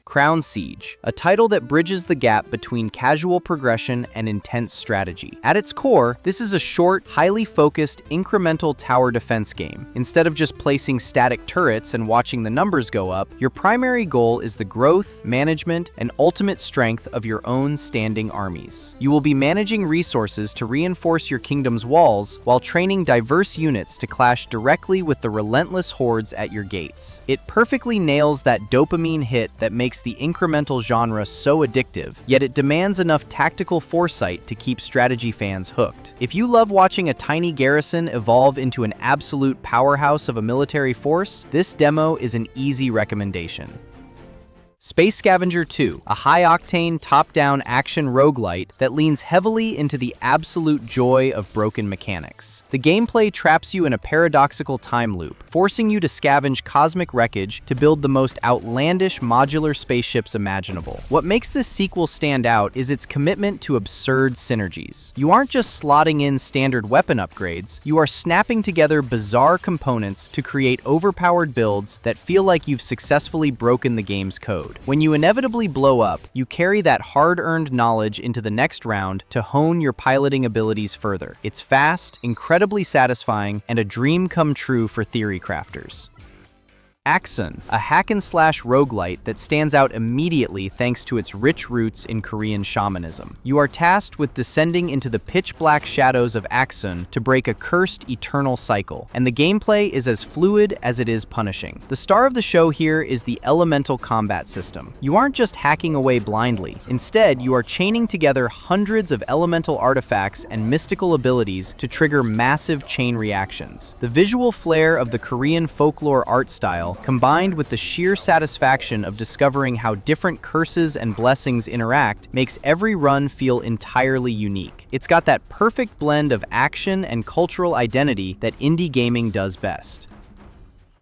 Crown Siege, a title that bridges the gap between casual progression and intense strategy. At its core, this is a short, highly focused, incremental tower defense game. Instead of just placing static turrets and watching the numbers go up, your primary goal is the growth, management, and ultimate strength of your own standing armies. You will be managing resources to reinforce your kingdom's walls while training diverse units to clash directly with the relentless hordes at your gates. It perfectly nails that dopamine hit that makes the incremental genre so addictive, yet it demands enough tactical foresight to keep strategy fans hooked. If you love watching a tiny garrison evolve into an absolute powerhouse of a military force, this demo is an easy recommendation. Space Scavenger 2, a high-octane, top-down action roguelite that leans heavily into the absolute joy of broken mechanics. The gameplay traps you in a paradoxical time loop, forcing you to scavenge cosmic wreckage to build the most outlandish modular spaceships imaginable. What makes this sequel stand out is its commitment to absurd synergies. You aren't just slotting in standard weapon upgrades, you are snapping together bizarre components to create overpowered builds that feel like you've successfully broken the game's code. When you inevitably blow up, you carry that hard-earned knowledge into the next round to hone your piloting abilities further. It's fast, incredibly satisfying, and a dream come true for theory crafters. Axon, a hack-and-slash roguelite that stands out immediately thanks to its rich roots in Korean shamanism. You are tasked with descending into the pitch-black shadows of Axon to break a cursed eternal cycle, and the gameplay is as fluid as it is punishing. The star of the show here is the elemental combat system. You aren't just hacking away blindly. Instead, you are chaining together hundreds of elemental artifacts and mystical abilities to trigger massive chain reactions. The visual flair of the Korean folklore art style, combined with the sheer satisfaction of discovering how different curses and blessings interact, makes every run feel entirely unique. It's got that perfect blend of action and cultural identity that indie gaming does best.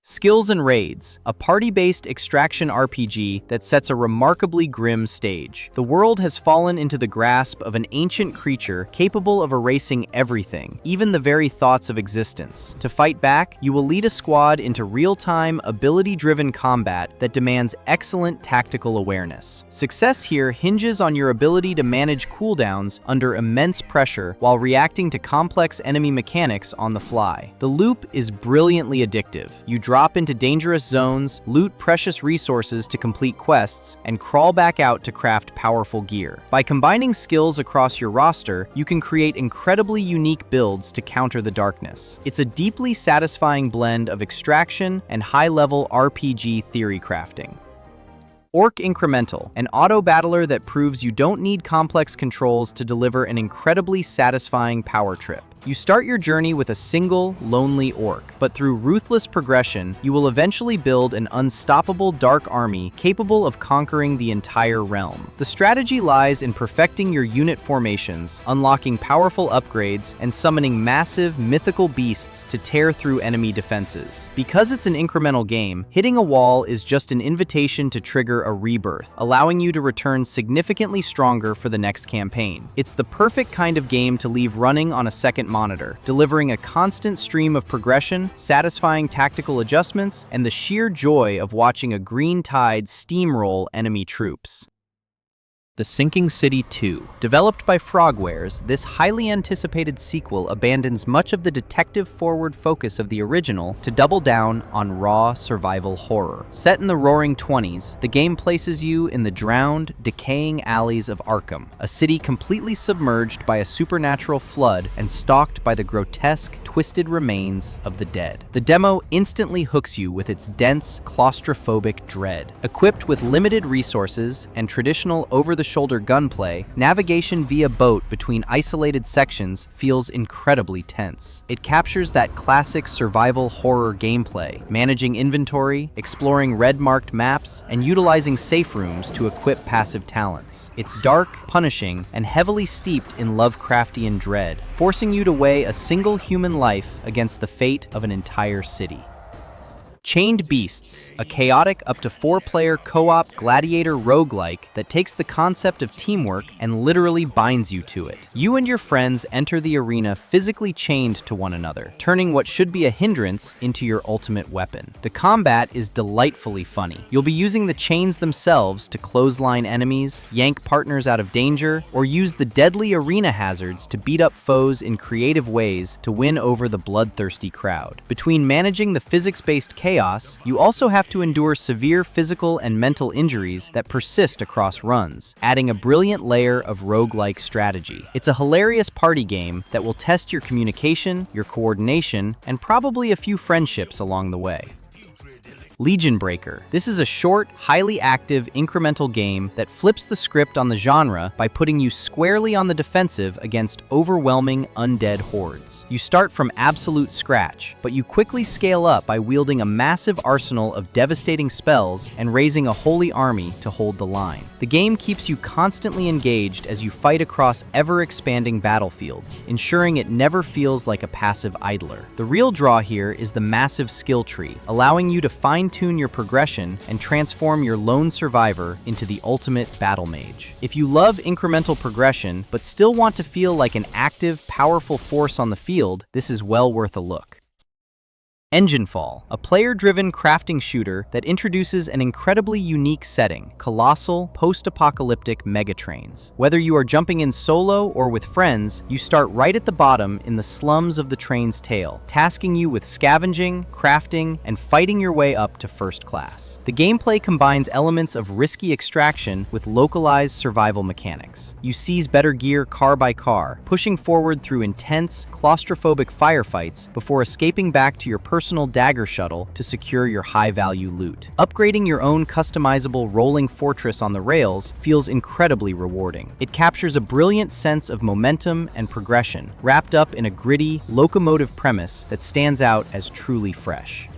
Skills and Raids, a party-based extraction RPG that sets a remarkably grim stage. The world has fallen into the grasp of an ancient creature capable of erasing everything, even the very thoughts of existence. To fight back, you will lead a squad into real-time, ability-driven combat that demands excellent tactical awareness. Success here hinges on your ability to manage cooldowns under immense pressure while reacting to complex enemy mechanics on the fly. The loop is brilliantly addictive. You drop into dangerous zones, loot precious resources to complete quests, and crawl back out to craft powerful gear. By combining skills across your roster, you can create incredibly unique builds to counter the darkness. It's a deeply satisfying blend of extraction and high-level RPG theory crafting. Orc Incremental, an auto-battler that proves you don't need complex controls to deliver an incredibly satisfying power trip. You start your journey with a single, lonely orc, but through ruthless progression, you will eventually build an unstoppable dark army capable of conquering the entire realm. The strategy lies in perfecting your unit formations, unlocking powerful upgrades, and summoning massive, mythical beasts to tear through enemy defenses. Because it's an incremental game, hitting a wall is just an invitation to trigger a rebirth, allowing you to return significantly stronger for the next campaign. It's the perfect kind of game to leave running on a second monitor, delivering a constant stream of progression, satisfying tactical adjustments, and the sheer joy of watching a green tide steamroll enemy troops. The Sinking City 2. Developed by Frogwares, this highly anticipated sequel abandons much of the detective-forward focus of the original to double down on raw survival horror. Set in the Roaring '20s, the game places you in the drowned, decaying alleys of Arkham, a city completely submerged by a supernatural flood and stalked by the grotesque, twisted remains of the dead. The demo instantly hooks you with its dense, claustrophobic dread. Equipped with limited resources and traditional over-the-shoulder gunplay, navigation via boat between isolated sections feels incredibly tense. It captures that classic survival horror gameplay, managing inventory, exploring red-marked maps, and utilizing safe rooms to equip passive talents. It's dark, punishing, and heavily steeped in Lovecraftian dread, forcing you to weigh a single human life against the fate of an entire city. Chained Beasts, a chaotic up to 4-player co-op gladiator roguelike that takes the concept of teamwork and literally binds you to it. You and your friends enter the arena physically chained to one another, turning what should be a hindrance into your ultimate weapon. The combat is delightfully funny. You'll be using the chains themselves to clothesline enemies, yank partners out of danger, or use the deadly arena hazards to beat up foes in creative ways to win over the bloodthirsty crowd. Between managing the physics-based chaos, you also have to endure severe physical and mental injuries that persist across runs, adding a brilliant layer of roguelike strategy. It's a hilarious party game that will test your communication, your coordination, and probably a few friendships along the way. Legion Breaker. This is a short, highly active, incremental game that flips the script on the genre by putting you squarely on the defensive against overwhelming undead hordes. You start from absolute scratch, but you quickly scale up by wielding a massive arsenal of devastating spells and raising a holy army to hold the line. The game keeps you constantly engaged as you fight across ever-expanding battlefields, ensuring it never feels like a passive idler. The real draw here is the massive skill tree, allowing you to fine-tune your progression and transform your lone survivor into the ultimate battle mage. If you love incremental progression, but still want to feel like an active, powerful force on the field, this is well worth a look. Enginefall, a player-driven crafting shooter that introduces an incredibly unique setting, colossal, post-apocalyptic megatrains. Whether you are jumping in solo or with friends, you start right at the bottom in the slums of the train's tail, tasking you with scavenging, crafting, and fighting your way up to first class. The gameplay combines elements of risky extraction with localized survival mechanics. You seize better gear car by car, pushing forward through intense, claustrophobic firefights before escaping back to your personal dagger shuttle to secure your high-value loot. Upgrading your own customizable rolling fortress on the rails feels incredibly rewarding. It captures a brilliant sense of momentum and progression, wrapped up in a gritty, locomotive premise that stands out as truly fresh.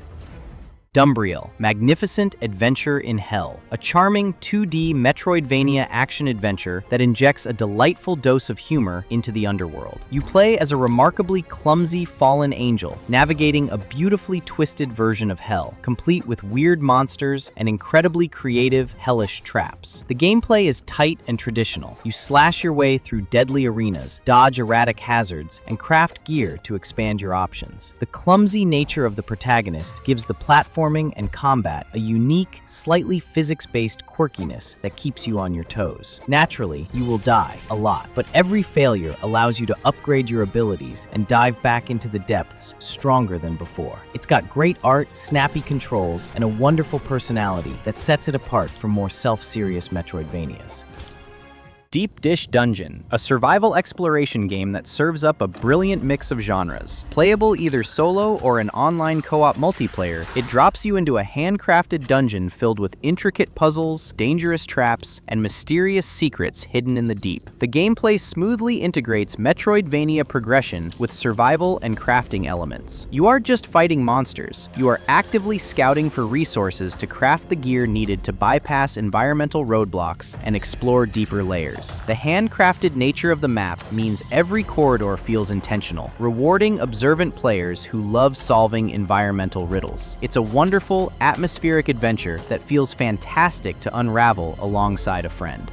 Dumbriel, Magnificent Adventure in Hell, a charming 2D Metroidvania action-adventure that injects a delightful dose of humor into the underworld. You play as a remarkably clumsy fallen angel, navigating a beautifully twisted version of hell, complete with weird monsters and incredibly creative, hellish traps. The gameplay is tight and traditional. You slash your way through deadly arenas, dodge erratic hazards, and craft gear to expand your options. The clumsy nature of the protagonist gives the platforming and combat a unique, slightly physics-based quirkiness that keeps you on your toes. Naturally, you will die a lot, but every failure allows you to upgrade your abilities and dive back into the depths stronger than before. It's got great art, snappy controls, and a wonderful personality that sets it apart from more self-serious Metroidvanias. Deep Dish Dungeon, a survival exploration game that serves up a brilliant mix of genres. Playable either solo or in online co-op multiplayer, it drops you into a handcrafted dungeon filled with intricate puzzles, dangerous traps, and mysterious secrets hidden in the deep. The gameplay smoothly integrates Metroidvania progression with survival and crafting elements. You aren't just fighting monsters, you are actively scouting for resources to craft the gear needed to bypass environmental roadblocks and explore deeper layers. The handcrafted nature of the map means every corridor feels intentional, rewarding observant players who love solving environmental riddles. It's a wonderful, atmospheric adventure that feels fantastic to unravel alongside a friend.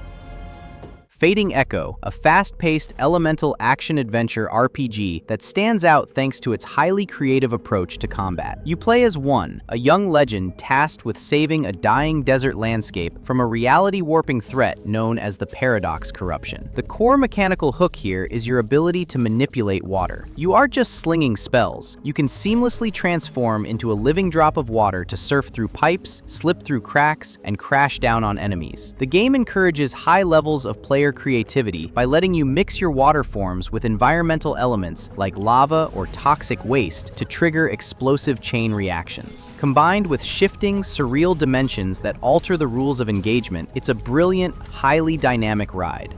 Fading Echo, a fast-paced elemental action-adventure RPG that stands out thanks to its highly creative approach to combat. You play as One, a young legend tasked with saving a dying desert landscape from a reality-warping threat known as the Paradox Corruption. The core mechanical hook here is your ability to manipulate water. You aren't just slinging spells. You can seamlessly transform into a living drop of water to surf through pipes, slip through cracks, and crash down on enemies. The game encourages high levels of player creativity by letting you mix your water forms with environmental elements like lava or toxic waste to trigger explosive chain reactions. Combined with shifting, surreal dimensions that alter the rules of engagement, it's a brilliant, highly dynamic ride.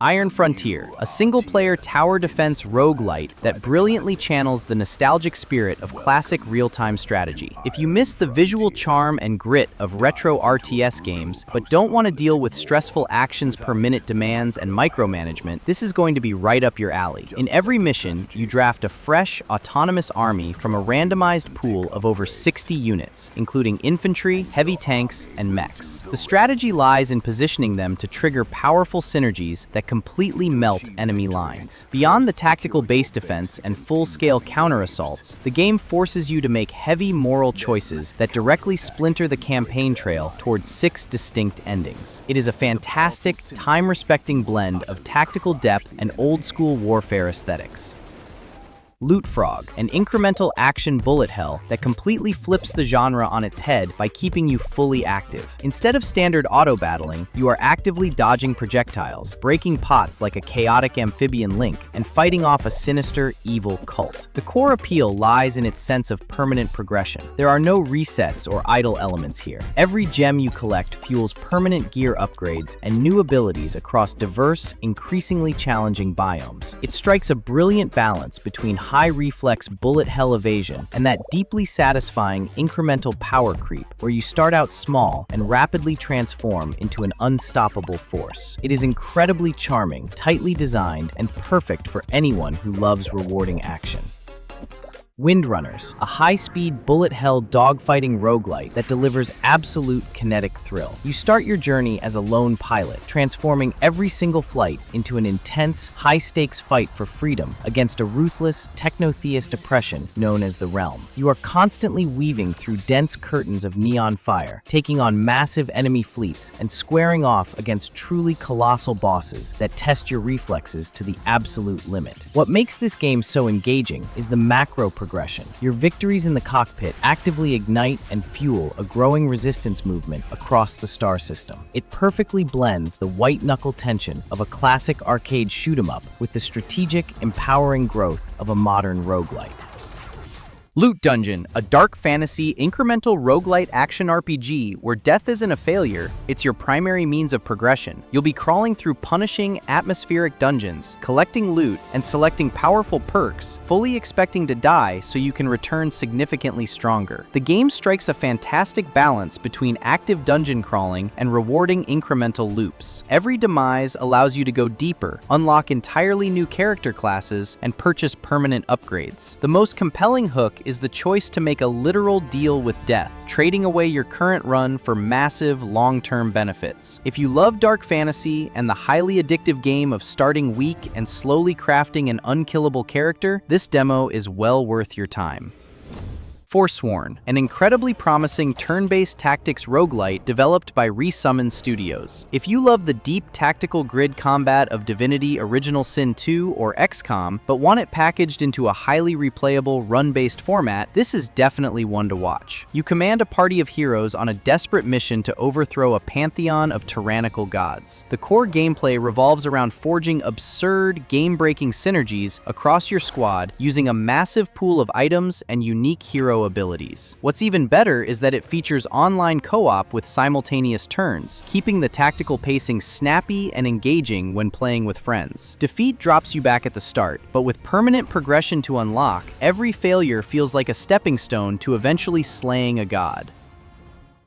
Iron Frontier, a single-player tower defense roguelite that brilliantly channels the nostalgic spirit of classic real-time strategy. If you miss the visual charm and grit of retro RTS games, but don't want to deal with stressful actions-per-minute demands and micromanagement, this is going to be right up your alley. In every mission, you draft a fresh, autonomous army from a randomized pool of over 60 units, including infantry, heavy tanks, and mechs. The strategy lies in positioning them to trigger powerful synergies that completely melt enemy lines. Beyond the tactical base defense and full-scale counter-assaults, the game forces you to make heavy moral choices that directly splinter the campaign trail towards 6 distinct endings. It is a fantastic, time-respecting blend of tactical depth and old-school warfare aesthetics. Loot Frog, an incremental action bullet hell that completely flips the genre on its head by keeping you fully active. Instead of standard auto-battling, you are actively dodging projectiles, breaking pots like a chaotic amphibian Link, and fighting off a sinister, evil cult. The core appeal lies in its sense of permanent progression. There are no resets or idle elements here. Every gem you collect fuels permanent gear upgrades and new abilities across diverse, increasingly challenging biomes. It strikes a brilliant balance between high reflex bullet hell evasion and that deeply satisfying incremental power creep where you start out small and rapidly transform into an unstoppable force. It is incredibly charming, tightly designed, and perfect for anyone who loves rewarding action. Windrunners, a high-speed bullet hell dogfighting roguelite that delivers absolute kinetic thrill. You start your journey as a lone pilot, transforming every single flight into an intense, high-stakes fight for freedom against a ruthless, techno-theist oppression known as the Realm. You are constantly weaving through dense curtains of neon fire, taking on massive enemy fleets and squaring off against truly colossal bosses that test your reflexes to the absolute limit. What makes this game so engaging is the macro progression. Your victories in the cockpit actively ignite and fuel a growing resistance movement across the star system. It perfectly blends the white-knuckle tension of a classic arcade shoot-'em-up with the strategic, empowering growth of a modern roguelite. Loot Dungeon, a dark fantasy, incremental roguelite action RPG where death isn't a failure, it's your primary means of progression. You'll be crawling through punishing, atmospheric dungeons, collecting loot, and selecting powerful perks, fully expecting to die so you can return significantly stronger. The game strikes a fantastic balance between active dungeon crawling and rewarding incremental loops. Every demise allows you to go deeper, unlock entirely new character classes, and purchase permanent upgrades. The most compelling hook is the choice to make a literal deal with death, trading away your current run for massive long-term benefits. If you love dark fantasy and the highly addictive game of starting weak and slowly crafting an unkillable character, this demo is well worth your time. Forsworn, an incredibly promising turn-based tactics roguelite developed by Resummon Studios. If you love the deep tactical grid combat of Divinity Original Sin 2 or XCOM, but want it packaged into a highly replayable run-based format, this is definitely one to watch. You command a party of heroes on a desperate mission to overthrow a pantheon of tyrannical gods. The core gameplay revolves around forging absurd, game-breaking synergies across your squad using a massive pool of items and unique hero abilities. What's even better is that it features online co-op with simultaneous turns, keeping the tactical pacing snappy and engaging when playing with friends. Defeat drops you back at the start, but with permanent progression to unlock, every failure feels like a stepping stone to eventually slaying a god.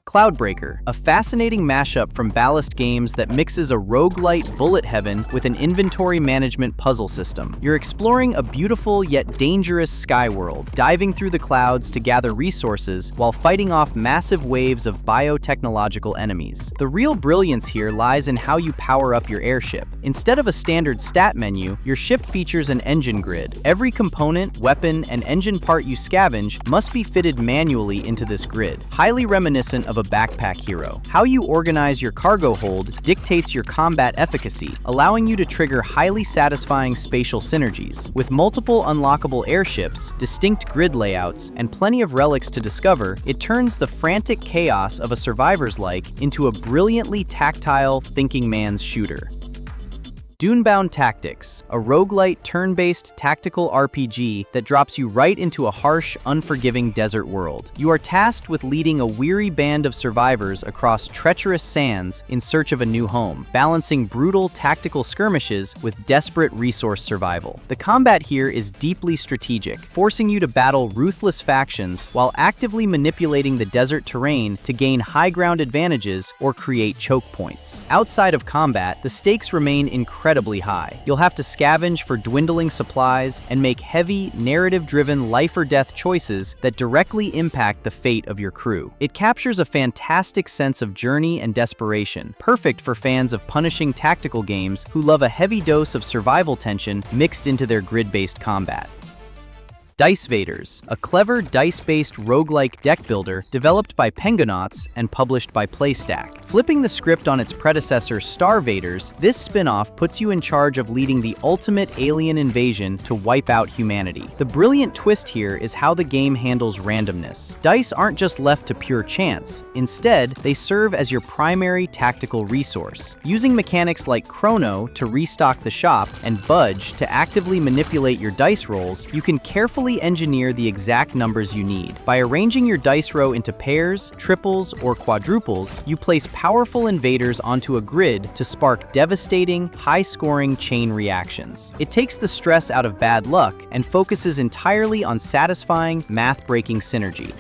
Cloudbreaker, a fascinating mashup from Ballast Games that mixes a roguelite bullet heaven with an inventory management puzzle system. You're exploring a beautiful yet dangerous sky world, diving through the clouds to gather resources while fighting off massive waves of biotechnological enemies. The real brilliance here lies in how you power up your airship. Instead of a standard stat menu, your ship features an engine grid. Every component, weapon, and engine part you scavenge must be fitted manually into this grid, highly reminiscent of a backpack hero. How you organize your cargo hold dictates your combat efficacy, allowing you to trigger highly satisfying spatial synergies. With multiple unlockable airships, distinct grid layouts, and plenty of relics to discover, it turns the frantic chaos of a survivor's like into a brilliantly tactile thinking man's shooter. Dunebound Tactics, a roguelite turn-based tactical RPG that drops you right into a harsh, unforgiving desert world. You are tasked with leading a weary band of survivors across treacherous sands in search of a new home, balancing brutal tactical skirmishes with desperate resource survival. The combat here is deeply strategic, forcing you to battle ruthless factions while actively manipulating the desert terrain to gain high ground advantages or create choke points. Outside of combat, the stakes remain incredibly high. You'll have to scavenge for dwindling supplies and make heavy, narrative-driven life-or-death choices that directly impact the fate of your crew. It captures a fantastic sense of journey and desperation, perfect for fans of punishing tactical games who love a heavy dose of survival tension mixed into their grid-based combat. Dice Vaders, a clever dice-based roguelike deck builder developed by Pengonauts and published by PlayStack. Flipping the script on its predecessor Star Vaders, this spin-off puts you in charge of leading the ultimate alien invasion to wipe out humanity. The brilliant twist here is how the game handles randomness. Dice aren't just left to pure chance. Instead, they serve as your primary tactical resource. Using mechanics like Chrono to restock the shop and Budge to actively manipulate your dice rolls, you can carefully engineer the exact numbers you need. By arranging your dice row into pairs, triples, or quadruples, you place powerful invaders onto a grid to spark devastating, high-scoring chain reactions. It takes the stress out of bad luck and focuses entirely on satisfying, math-breaking synergy.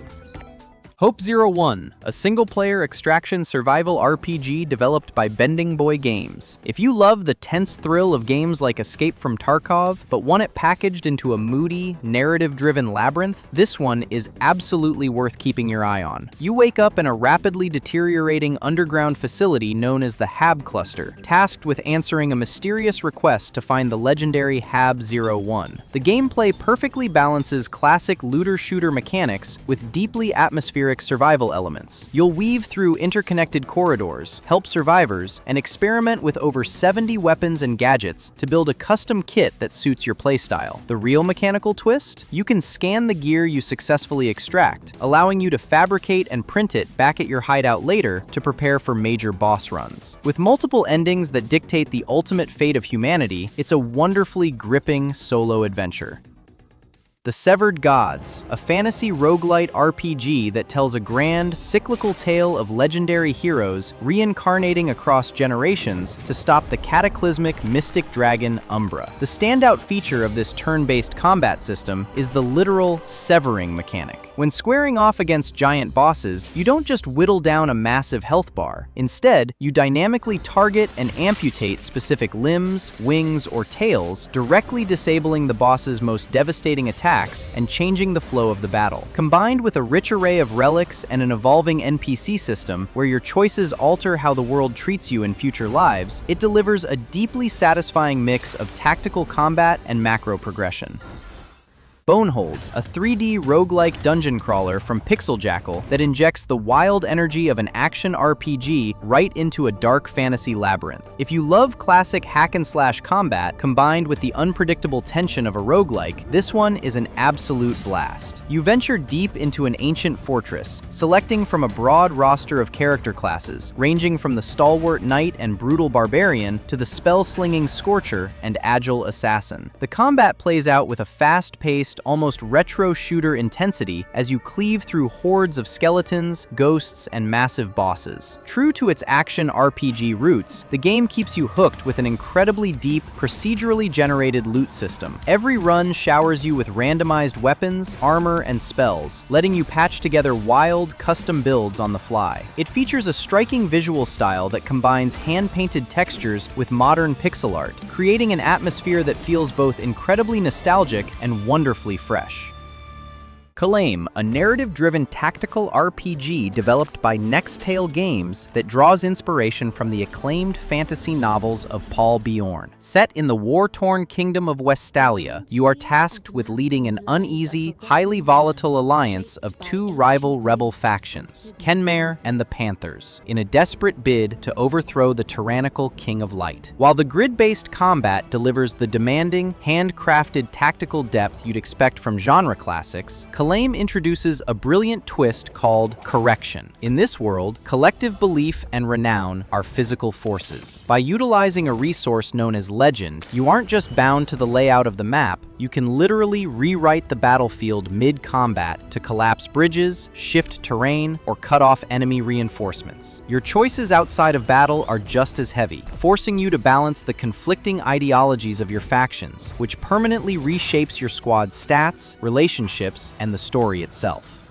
Hope 01, a single-player extraction survival RPG developed by Bending Boy Games. If you love the tense thrill of games like Escape from Tarkov, but want it packaged into a moody, narrative-driven labyrinth, this one is absolutely worth keeping your eye on. You wake up in a rapidly deteriorating underground facility known as the Hab Cluster, tasked with answering a mysterious request to find the legendary Hab 01. The gameplay perfectly balances classic looter-shooter mechanics with deeply atmospheric survival elements. You'll weave through interconnected corridors, help survivors, and experiment with over 70 weapons and gadgets to build a custom kit that suits your playstyle. The real mechanical twist? You can scan the gear you successfully extract, allowing you to fabricate and print it back at your hideout later to prepare for major boss runs. With multiple endings that dictate the ultimate fate of humanity, it's a wonderfully gripping solo adventure. The Severed Gods, a fantasy roguelite RPG that tells a grand, cyclical tale of legendary heroes reincarnating across generations to stop the cataclysmic mystic dragon Umbra. The standout feature of this turn-based combat system is the literal severing mechanic. When squaring off against giant bosses, you don't just whittle down a massive health bar. Instead, you dynamically target and amputate specific limbs, wings, or tails, directly disabling the boss's most devastating attacks and changing the flow of the battle. Combined with a rich array of relics and an evolving NPC system where your choices alter how the world treats you in future lives, it delivers a deeply satisfying mix of tactical combat and macro progression. Bonehold, a 3D roguelike dungeon crawler from Pixel Jackal that injects the wild energy of an action RPG right into a dark fantasy labyrinth. If you love classic hack-and-slash combat combined with the unpredictable tension of a roguelike, this one is an absolute blast. You venture deep into an ancient fortress, selecting from a broad roster of character classes, ranging from the stalwart knight and brutal barbarian to the spell-slinging scorcher and agile assassin. The combat plays out with a fast-paced, almost retro shooter intensity as you cleave through hordes of skeletons, ghosts, and massive bosses. True to its action RPG roots, the game keeps you hooked with an incredibly deep, procedurally generated loot system. Every run showers you with randomized weapons, armor, and spells, letting you patch together wild, custom builds on the fly. It features a striking visual style that combines hand-painted textures with modern pixel art, creating an atmosphere that feels both incredibly nostalgic and wonderfully fresh. Kalame, a narrative-driven tactical RPG developed by Nextale Games that draws inspiration from the acclaimed fantasy novels of Paul Bjorn. Set in the war-torn kingdom of Westalia, you are tasked with leading an uneasy, highly volatile alliance of two rival rebel factions, Kenmare and the Panthers, in a desperate bid to overthrow the tyrannical King of Light. While the grid-based combat delivers the demanding, handcrafted tactical depth you'd expect from genre classics, Kalame introduces a brilliant twist called correction. In this world, collective belief and renown are physical forces. By utilizing a resource known as legend, you aren't just bound to the layout of the map, you can literally rewrite the battlefield mid-combat to collapse bridges, shift terrain, or cut off enemy reinforcements. Your choices outside of battle are just as heavy, forcing you to balance the conflicting ideologies of your factions, which permanently reshapes your squad's stats, relationships, and the story itself.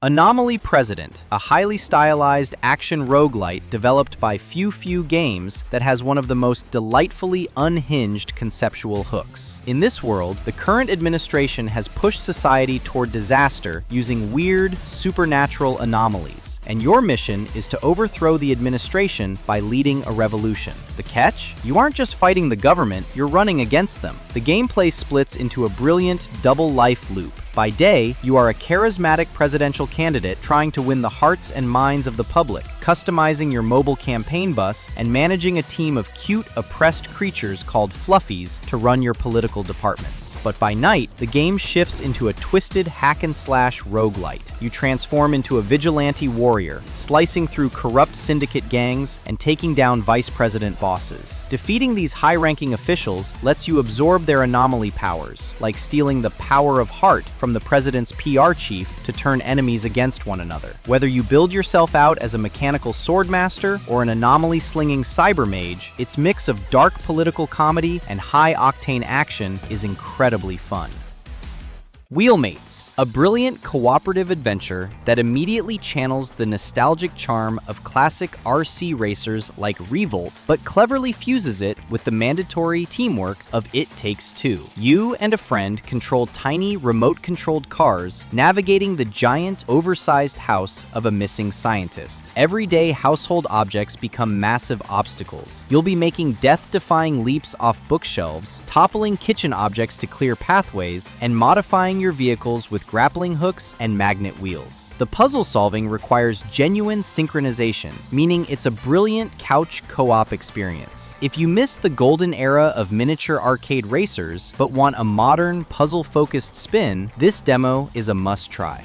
Anomaly President, a highly stylized action roguelite developed by Few Games that has one of the most delightfully unhinged conceptual hooks. In this world, the current administration has pushed society toward disaster using weird, supernatural anomalies, and your mission is to overthrow the administration by leading a revolution. The catch? You aren't just fighting the government, you're running against them. The gameplay splits into a brilliant double life loop. By day, you are a charismatic presidential candidate trying to win the hearts and minds of the public, customizing your mobile campaign bus and managing a team of cute, oppressed creatures called Fluffies to run your political departments. But by night, the game shifts into a twisted hack-and-slash roguelite. You transform into a vigilante warrior, slicing through corrupt syndicate gangs and taking down vice president bosses. Defeating these high-ranking officials lets you absorb their anomaly powers, like stealing the power of heart from the president's PR chief to turn enemies against one another. Whether you build yourself out as a mechanical swordmaster or an anomaly-slinging cyber mage, its mix of dark political comedy and high-octane action is incredibly fun. Wheelmates, a brilliant cooperative adventure that immediately channels the nostalgic charm of classic RC racers like Revolt, but cleverly fuses it with the mandatory teamwork of It Takes Two. You and a friend control tiny, remote-controlled cars, navigating the giant, oversized house of a missing scientist. Everyday household objects become massive obstacles. You'll be making death-defying leaps off bookshelves, toppling kitchen objects to clear pathways, and modifying your vehicles with grappling hooks and magnet wheels. The puzzle solving requires genuine synchronization, meaning it's a brilliant couch co-op experience. If you miss the golden era of miniature arcade racers, but want a modern, puzzle-focused spin, this demo is a must-try.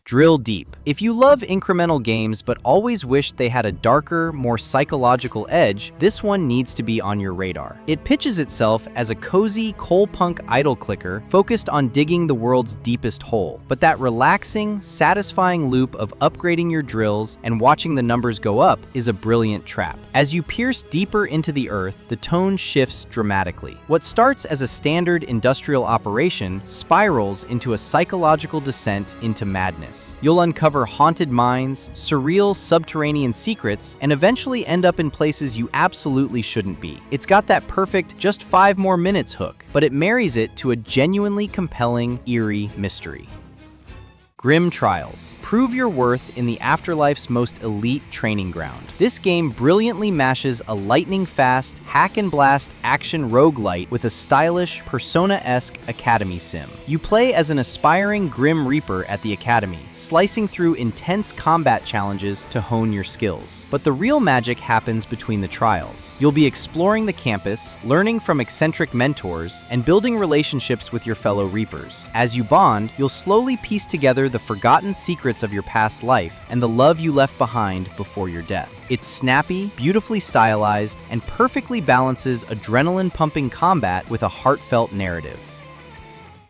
Drill deep. If you love incremental games but always wished they had a darker, more psychological edge, this one needs to be on your radar. It pitches itself as a cozy coal-punk idle clicker focused on digging the world's deepest hole. But that relaxing, satisfying loop of upgrading your drills and watching the numbers go up is a brilliant trap. As you pierce deeper into the earth, the tone shifts dramatically. What starts as a standard industrial operation spirals into a psychological descent into madness. You'll uncover haunted mines, surreal subterranean secrets, and eventually end up in places you absolutely shouldn't be. It's got that perfect just 5 more minutes hook, but it marries it to a genuinely compelling, eerie mystery. Grim Trials. Prove your worth in the afterlife's most elite training ground. This game brilliantly mashes a lightning-fast, hack-and-blast action roguelite with a stylish, Persona-esque academy sim. You play as an aspiring Grim Reaper at the academy, slicing through intense combat challenges to hone your skills. But the real magic happens between the trials. You'll be exploring the campus, learning from eccentric mentors, and building relationships with your fellow Reapers. As you bond, you'll slowly piece together the forgotten secrets of your past life and the love you left behind before your death. It's snappy, beautifully stylized, and perfectly balances adrenaline-pumping combat with a heartfelt narrative.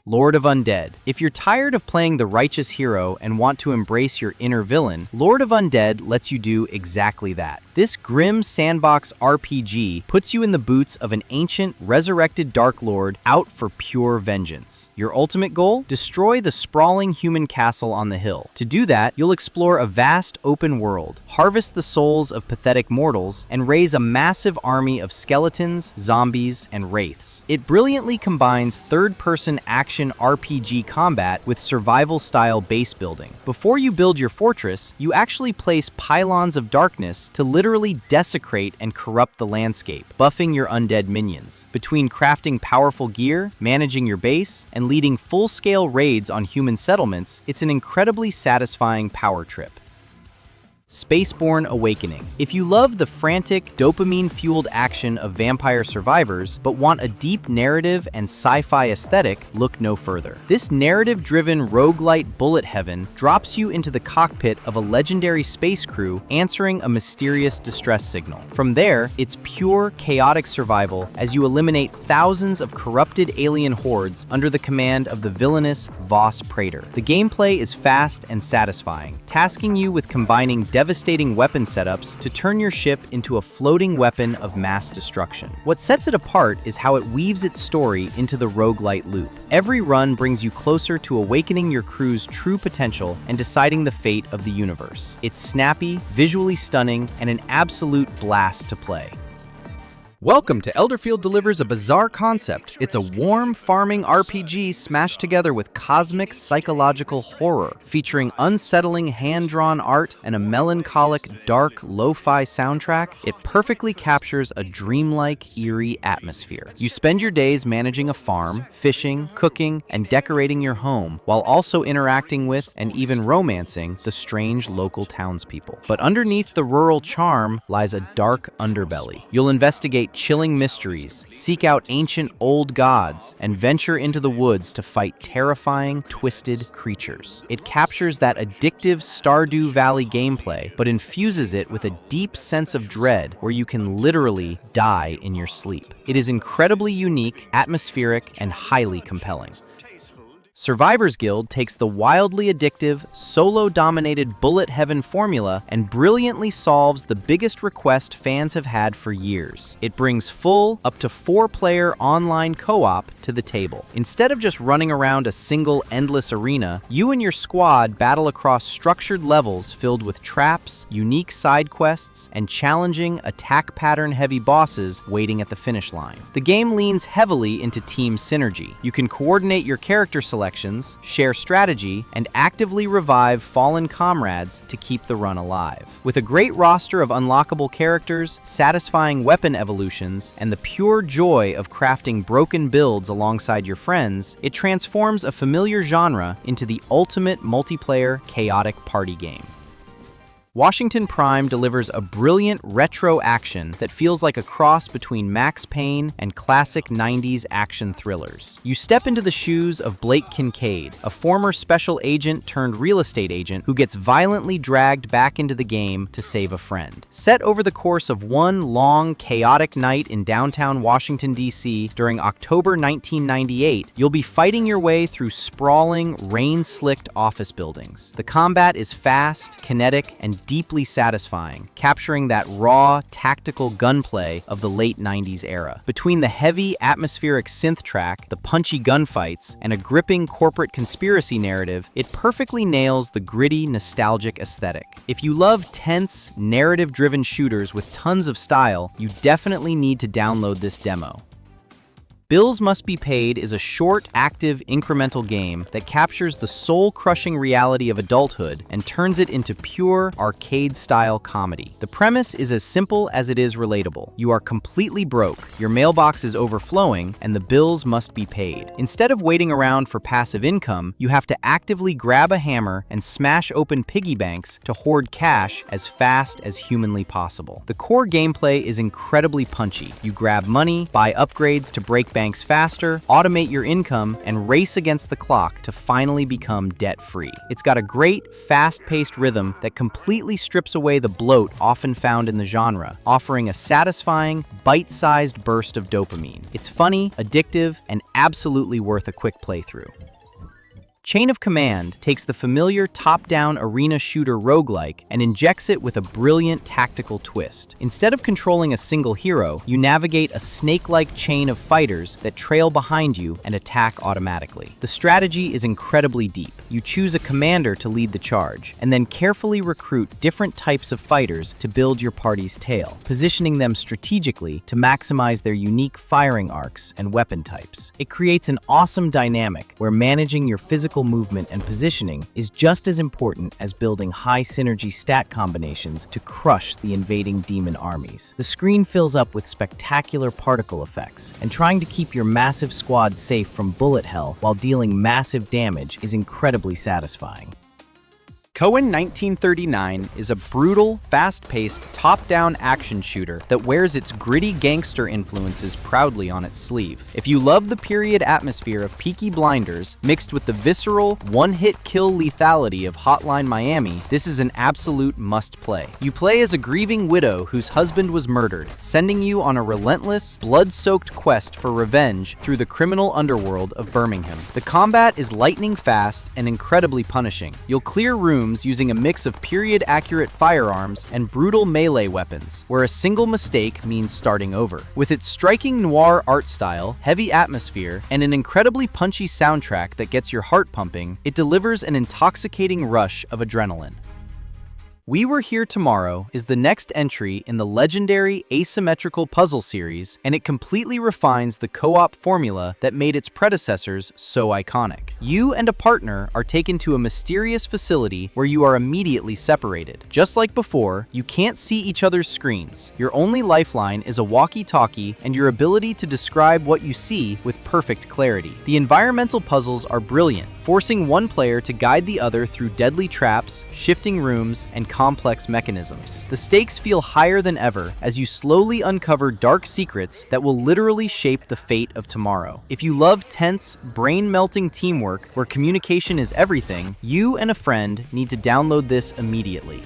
Lord of Undead. If you're tired of playing the righteous hero and want to embrace your inner villain, Lord of Undead lets you do exactly that. This grim sandbox RPG puts you in the boots of an ancient, resurrected Dark Lord out for pure vengeance. Your ultimate goal? Destroy the sprawling human castle on the hill. To do that, you'll explore a vast open world, harvest the souls of pathetic mortals, and raise a massive army of skeletons, zombies, and wraiths. It brilliantly combines third-person action RPG combat with survival-style base building. Before you build your fortress, you actually place pylons of darkness to literally desecrate and corrupt the landscape, buffing your undead minions. Between crafting powerful gear, managing your base, and leading full-scale raids on human settlements, it's an incredibly satisfying power trip. Spaceborne Awakening. If you love the frantic, dopamine-fueled action of Vampire Survivors, but want a deep narrative and sci-fi aesthetic, look no further. This narrative-driven roguelite bullet heaven drops you into the cockpit of a legendary space crew answering a mysterious distress signal. From there, it's pure, chaotic survival as you eliminate thousands of corrupted alien hordes under the command of the villainous Voss Praetor. The gameplay is fast and satisfying, tasking you with combining devastating weapon setups to turn your ship into a floating weapon of mass destruction. What sets it apart is how it weaves its story into the roguelite loop. Every run brings you closer to awakening your crew's true potential and deciding the fate of the universe. It's snappy, visually stunning, and an absolute blast to play. Welcome to Elderfield delivers a bizarre concept. It's a warm farming RPG smashed together with cosmic psychological horror, featuring unsettling hand-drawn art and a melancholic, dark, lo-fi soundtrack. It perfectly captures a dreamlike, eerie atmosphere. You spend your days managing a farm, fishing, cooking, and decorating your home, while also interacting with and even romancing the strange local townspeople. But underneath the rural charm lies a dark underbelly. You'll investigate chilling mysteries, seek out ancient old gods, and venture into the woods to fight terrifying, twisted creatures. It captures that addictive Stardew Valley gameplay, but infuses it with a deep sense of dread where you can literally die in your sleep. It is incredibly unique, atmospheric, and highly compelling. Survivor's Guild takes the wildly addictive, solo-dominated bullet heaven formula and brilliantly solves the biggest request fans have had for years. It brings full, up to 4-player online co-op to the table. Instead of just running around a single endless arena, you and your squad battle across structured levels filled with traps, unique side quests, and challenging, attack pattern-heavy bosses waiting at the finish line. The game leans heavily into team synergy. You can coordinate your character selection, share strategy, and actively revive fallen comrades to keep the run alive. With a great roster of unlockable characters, satisfying weapon evolutions, and the pure joy of crafting broken builds alongside your friends, it transforms a familiar genre into the ultimate multiplayer chaotic party game. Washington Prime delivers a brilliant retro action that feels like a cross between Max Payne and classic 90s action thrillers. You step into the shoes of Blake Kincaid, a former special agent turned real estate agent who gets violently dragged back into the game to save a friend. Set over the course of one long, chaotic night in downtown Washington, D.C. during October 1998, you'll be fighting your way through sprawling, rain-slicked office buildings. The combat is fast, kinetic, and deeply satisfying, capturing that raw, tactical gunplay of the late 90s era. Between the heavy, atmospheric synth track, the punchy gunfights, and a gripping corporate conspiracy narrative, it perfectly nails the gritty, nostalgic aesthetic. If you love tense, narrative-driven shooters with tons of style, you definitely need to download this demo. Bills Must Be Paid is a short, active, incremental game that captures the soul-crushing reality of adulthood and turns it into pure, arcade-style comedy. The premise is as simple as it is relatable. You are completely broke, your mailbox is overflowing, and the bills must be paid. Instead of waiting around for passive income, you have to actively grab a hammer and smash open piggy banks to hoard cash as fast as humanly possible. The core gameplay is incredibly punchy. You grab money, buy upgrades to break banks faster, automate your income, and race against the clock to finally become debt-free. It's got a great, fast-paced rhythm that completely strips away the bloat often found in the genre, offering a satisfying, bite-sized burst of dopamine. It's funny, addictive, and absolutely worth a quick playthrough. Chain of Command takes the familiar top-down arena shooter roguelike and injects it with a brilliant tactical twist. Instead of controlling a single hero, you navigate a snake-like chain of fighters that trail behind you and attack automatically. The strategy is incredibly deep. You choose a commander to lead the charge, and then carefully recruit different types of fighters to build your party's tail, positioning them strategically to maximize their unique firing arcs and weapon types. It creates an awesome dynamic where managing your physical movement and positioning is just as important as building high synergy stat combinations to crush the invading demon armies. The screen fills up with spectacular particle effects, and trying to keep your massive squad safe from bullet hell while dealing massive damage is incredibly satisfying. Cohen 1939 is a brutal, fast-paced, top-down action shooter that wears its gritty gangster influences proudly on its sleeve. If you love the period atmosphere of Peaky Blinders, mixed with the visceral, one-hit kill lethality of Hotline Miami, this is an absolute must-play. You play as a grieving widow whose husband was murdered, sending you on a relentless, blood-soaked quest for revenge through the criminal underworld of Birmingham. The combat is lightning-fast and incredibly punishing. You'll clear rooms using a mix of period-accurate firearms and brutal melee weapons, where a single mistake means starting over. With its striking noir art style, heavy atmosphere, and an incredibly punchy soundtrack that gets your heart pumping, it delivers an intoxicating rush of adrenaline. We Were Here Tomorrow is the next entry in the legendary asymmetrical puzzle series, and it completely refines the co-op formula that made its predecessors so iconic. You and a partner are taken to a mysterious facility where you are immediately separated. Just like before, you can't see each other's screens. Your only lifeline is a walkie-talkie and your ability to describe what you see with perfect clarity. The environmental puzzles are brilliant, forcing one player to guide the other through deadly traps, shifting rooms, and complex mechanisms. The stakes feel higher than ever as you slowly uncover dark secrets that will literally shape the fate of tomorrow. If you love tense, brain-melting teamwork where communication is everything, you and a friend need to download this immediately.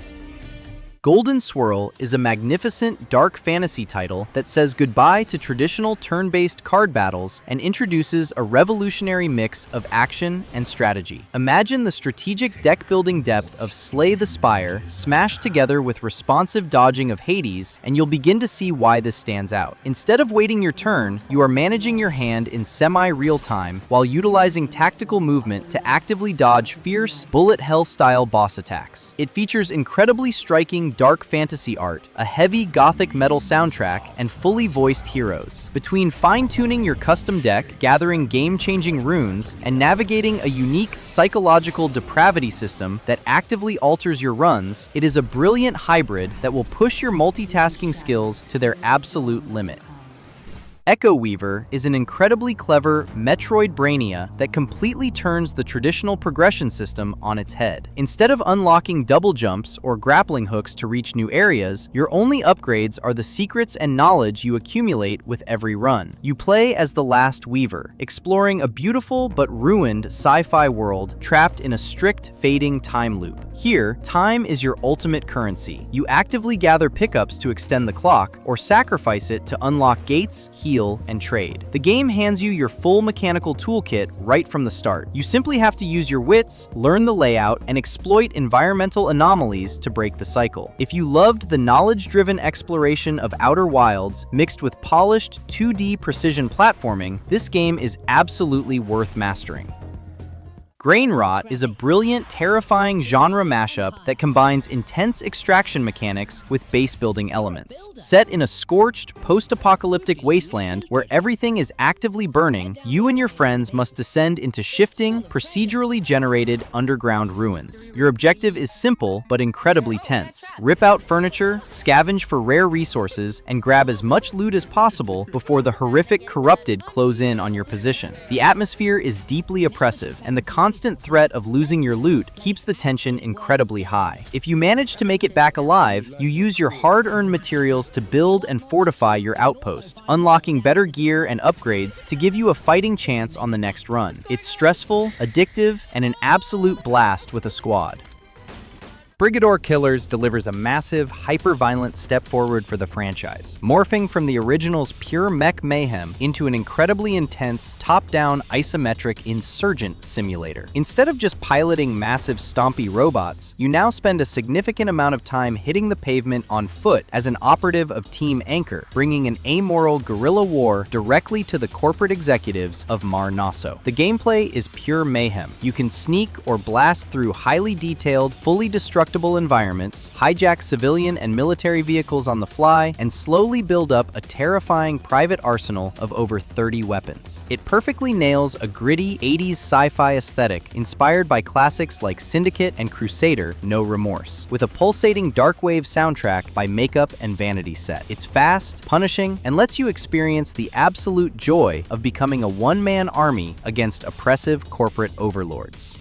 Golden Swirl is a magnificent dark fantasy title that says goodbye to traditional turn-based card battles and introduces a revolutionary mix of action and strategy. Imagine the strategic deck-building depth of Slay the Spire smashed together with responsive dodging of Hades, and you'll begin to see why this stands out. Instead of waiting your turn, you are managing your hand in semi-real time while utilizing tactical movement to actively dodge fierce, bullet hell-style boss attacks. It features incredibly striking dark fantasy art, a heavy gothic metal soundtrack, and fully voiced heroes. Between fine-tuning your custom deck, gathering game-changing runes, and navigating a unique psychological depravity system that actively alters your runs, it is a brilliant hybrid that will push your multitasking skills to their absolute limit. Echo Weaver is an incredibly clever Metroid Brainia that completely turns the traditional progression system on its head. Instead of unlocking double jumps or grappling hooks to reach new areas, your only upgrades are the secrets and knowledge you accumulate with every run. You play as the last Weaver, exploring a beautiful but ruined sci-fi world trapped in a strict fading time loop. Here, time is your ultimate currency. You actively gather pickups to extend the clock, or sacrifice it to unlock gates, heal, and trade. The game hands you your full mechanical toolkit right from the start. You simply have to use your wits, learn the layout, and exploit environmental anomalies to break the cycle. If you loved the knowledge-driven exploration of Outer Wilds mixed with polished 2D precision platforming, this game is absolutely worth mastering. Grain Rot is a brilliant, terrifying genre mashup that combines intense extraction mechanics with base-building elements. Set in a scorched, post-apocalyptic wasteland where everything is actively burning, you and your friends must descend into shifting, procedurally generated underground ruins. Your objective is simple but incredibly tense. Rip out furniture, scavenge for rare resources, and grab as much loot as possible before the horrific corrupted close in on your position. The atmosphere is deeply oppressive, and the constant threat of losing your loot keeps the tension incredibly high. If you manage to make it back alive, you use your hard-earned materials to build and fortify your outpost, unlocking better gear and upgrades to give you a fighting chance on the next run. It's stressful, addictive, and an absolute blast with a squad. Brigador Killers delivers a massive, hyper-violent step forward for the franchise, morphing from the original's pure mech mayhem into an incredibly intense, top-down, isometric insurgent simulator. Instead of just piloting massive, stompy robots, you now spend a significant amount of time hitting the pavement on foot as an operative of Team Anchor, bringing an amoral guerrilla war directly to the corporate executives of Mar Naso. The gameplay is pure mayhem. You can sneak or blast through highly detailed, fully destructible environments, hijack civilian and military vehicles on the fly, and slowly build up a terrifying private arsenal of over 30 weapons. It perfectly nails a gritty 80s sci-fi aesthetic inspired by classics like Syndicate and Crusader, No Remorse, with a pulsating darkwave soundtrack by Makeup and Vanity Set. It's fast, punishing, and lets you experience the absolute joy of becoming a one-man army against oppressive corporate overlords.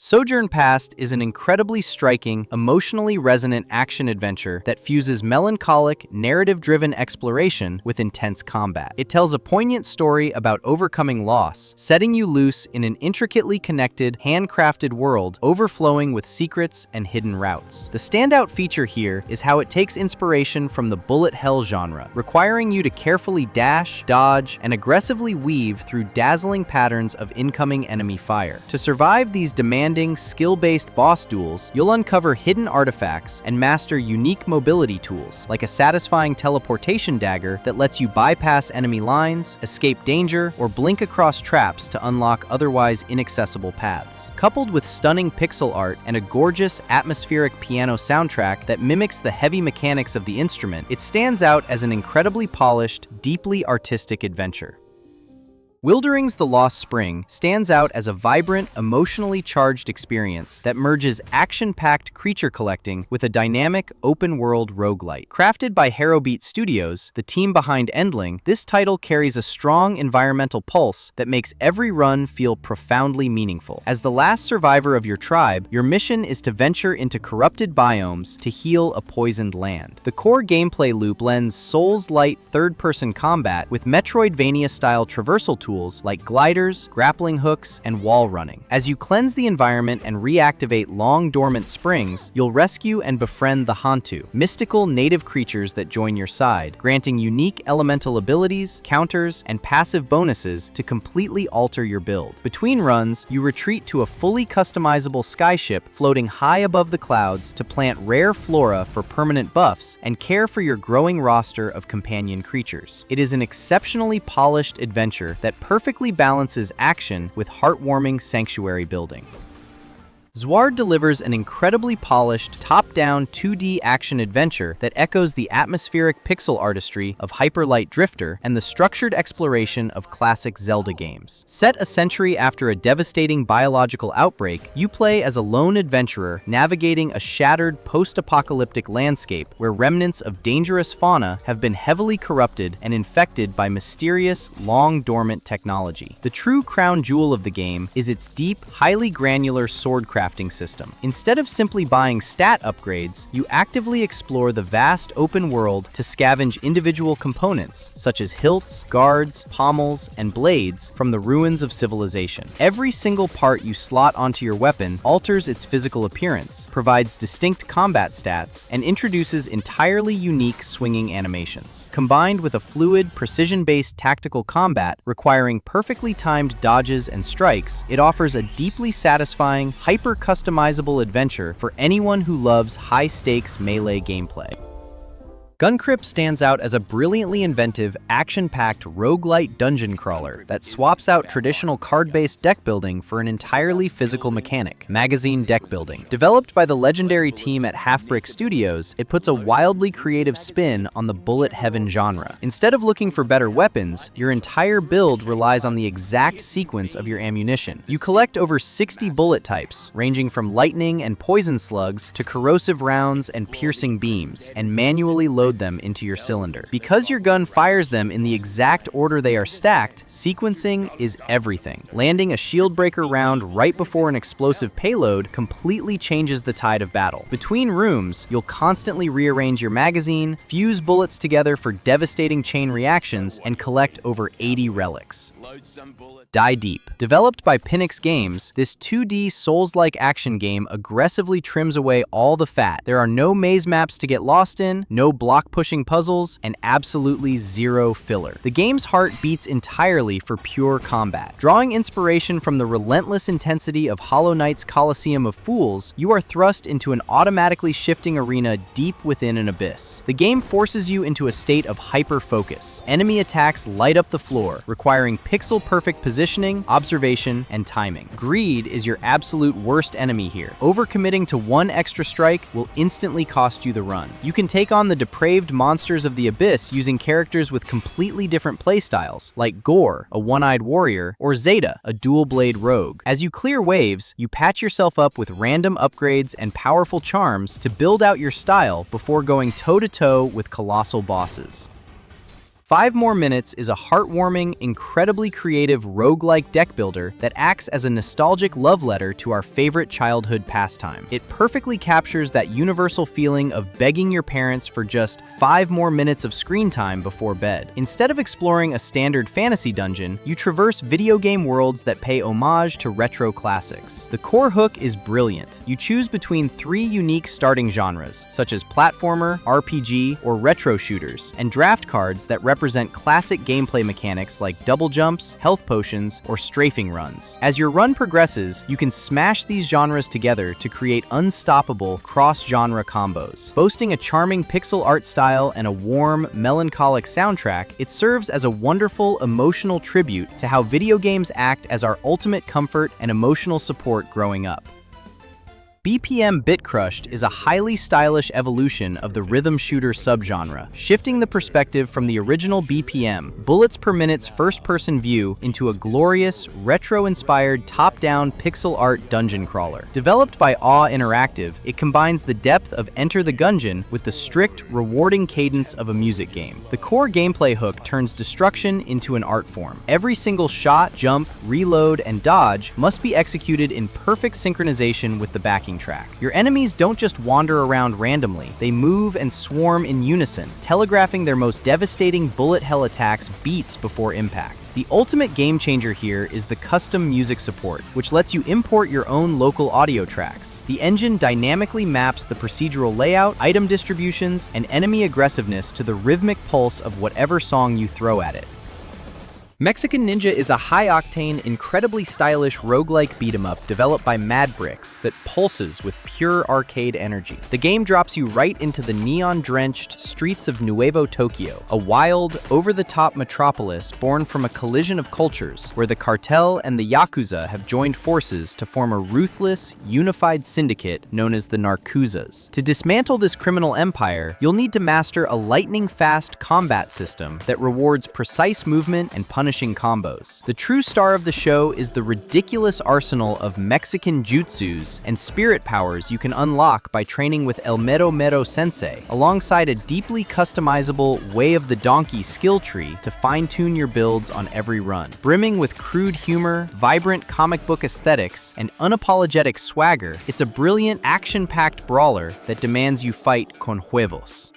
Sojourn Past is an incredibly striking, emotionally resonant action-adventure that fuses melancholic, narrative-driven exploration with intense combat. It tells a poignant story about overcoming loss, setting you loose in an intricately connected, handcrafted world overflowing with secrets and hidden routes. The standout feature here is how it takes inspiration from the bullet hell genre, requiring you to carefully dash, dodge, and aggressively weave through dazzling patterns of incoming enemy fire. To survive these demanding, skill-based boss duels, you'll uncover hidden artifacts and master unique mobility tools, like a satisfying teleportation dagger that lets you bypass enemy lines, escape danger, or blink across traps to unlock otherwise inaccessible paths. Coupled with stunning pixel art and a gorgeous, atmospheric piano soundtrack that mimics the heavy mechanics of the instrument, it stands out as an incredibly polished, deeply artistic adventure. Wildering's The Lost Spring stands out as a vibrant, emotionally charged experience that merges action-packed creature collecting with a dynamic, open-world roguelite. Crafted by Harrowbeat Studios, the team behind Endling, this title carries a strong environmental pulse that makes every run feel profoundly meaningful. As the last survivor of your tribe, your mission is to venture into corrupted biomes to heal a poisoned land. The core gameplay loop blends Souls-light third-person combat with Metroidvania-style traversal tools like gliders, grappling hooks, and wall running. As you cleanse the environment and reactivate long-dormant springs, you'll rescue and befriend the Hantu, mystical native creatures that join your side, granting unique elemental abilities, counters, and passive bonuses to completely alter your build. Between runs, you retreat to a fully customizable skyship floating high above the clouds to plant rare flora for permanent buffs and care for your growing roster of companion creatures. It is an exceptionally polished adventure that perfectly balances action with heartwarming sanctuary building. Zward delivers an incredibly polished, top-down 2D action-adventure that echoes the atmospheric pixel artistry of Hyper Light Drifter and the structured exploration of classic Zelda games. Set a century after a devastating biological outbreak, you play as a lone adventurer navigating a shattered post-apocalyptic landscape where remnants of dangerous fauna have been heavily corrupted and infected by mysterious, long-dormant technology. The true crown jewel of the game is its deep, highly granular sword crafting system. Instead of simply buying stat upgrades, you actively explore the vast open world to scavenge individual components, such as hilts, guards, pommels, and blades from the ruins of civilization. Every single part you slot onto your weapon alters its physical appearance, provides distinct combat stats, and introduces entirely unique swinging animations. Combined with a fluid, precision-based tactical combat requiring perfectly timed dodges and strikes, it offers a deeply satisfying, hyper-customizable adventure for anyone who loves high-stakes melee gameplay. Guncrypt stands out as a brilliantly inventive, action-packed roguelite dungeon crawler that swaps out traditional card-based deck building for an entirely physical mechanic, magazine deck building. Developed by the legendary team at Halfbrick Studios, it puts a wildly creative spin on the bullet heaven genre. Instead of looking for better weapons, your entire build relies on the exact sequence of your ammunition. You collect over 60 bullet types, ranging from lightning and poison slugs to corrosive rounds and piercing beams, and manually load them into your cylinder. Because your gun fires them in the exact order they are stacked, sequencing is everything. Landing a shield breaker round right before an explosive payload completely changes the tide of battle. Between rooms, you'll constantly rearrange your magazine, fuse bullets together for devastating chain reactions, and collect over 80 relics. Die Deep. Developed by Pinix Games, this 2D Souls-like action game aggressively trims away all the fat. There are no maze maps to get lost in, no block-pushing puzzles, and absolutely zero filler. The game's heart beats entirely for pure combat. Drawing inspiration from the relentless intensity of Hollow Knight's Coliseum of Fools, you are thrust into an automatically shifting arena deep within an abyss. The game forces you into a state of hyper-focus. Enemy attacks light up the floor, requiring pixel-perfect positioning, observation, and timing. Greed is your absolute worst enemy here. Overcommitting to one extra strike will instantly cost you the run. You can take on the depraved monsters of the abyss using characters with completely different playstyles, like Gore, a one-eyed warrior, or Zeta, a dual-blade rogue. As you clear waves, you patch yourself up with random upgrades and powerful charms to build out your style before going toe-to-toe with colossal bosses. 5 More Minutes is a heartwarming, incredibly creative roguelike deck builder that acts as a nostalgic love letter to our favorite childhood pastime. It perfectly captures that universal feeling of begging your parents for just 5 more minutes of screen time before bed. Instead of exploring a standard fantasy dungeon, you traverse video game worlds that pay homage to retro classics. The core hook is brilliant. You choose between 3 unique starting genres, such as platformer, RPG, or retro shooters, and draft cards that represent classic gameplay mechanics like double jumps, health potions, or strafing runs. As your run progresses, you can smash these genres together to create unstoppable cross-genre combos. Boasting a charming pixel art style and a warm, melancholic soundtrack, it serves as a wonderful, emotional tribute to how video games act as our ultimate comfort and emotional support growing up. BPM Bit Crushed is a highly stylish evolution of the rhythm shooter subgenre, shifting the perspective from the original BPM, bullets per minute's first-person view, into a glorious, retro-inspired top-down pixel art dungeon crawler. Developed by Awe Interactive, it combines the depth of Enter the Gungeon with the strict, rewarding cadence of a music game. The core gameplay hook turns destruction into an art form. Every single shot, jump, reload, and dodge must be executed in perfect synchronization with the backing track. Your enemies don't just wander around randomly, they move and swarm in unison, telegraphing their most devastating bullet hell attacks beats before impact. The ultimate game changer here is the custom music support, which lets you import your own local audio tracks. The engine dynamically maps the procedural layout, item distributions, and enemy aggressiveness to the rhythmic pulse of whatever song you throw at it. Mexican Ninja is a high-octane, incredibly stylish roguelike beat-em-up developed by Madbricks that pulses with pure arcade energy. The game drops you right into the neon-drenched streets of Nuevo Tokyo, a wild, over-the-top metropolis born from a collision of cultures where the cartel and the Yakuza have joined forces to form a ruthless, unified syndicate known as the Narcuzas. To dismantle this criminal empire, you'll need to master a lightning-fast combat system that rewards precise movement and punishing combos. The true star of the show is the ridiculous arsenal of Mexican jutsus and spirit powers you can unlock by training with El Mero Mero Sensei, alongside a deeply customizable Way of the Donkey skill tree to fine-tune your builds on every run. Brimming with crude humor, vibrant comic book aesthetics, and unapologetic swagger, it's a brilliant, action-packed brawler that demands you fight con huevos.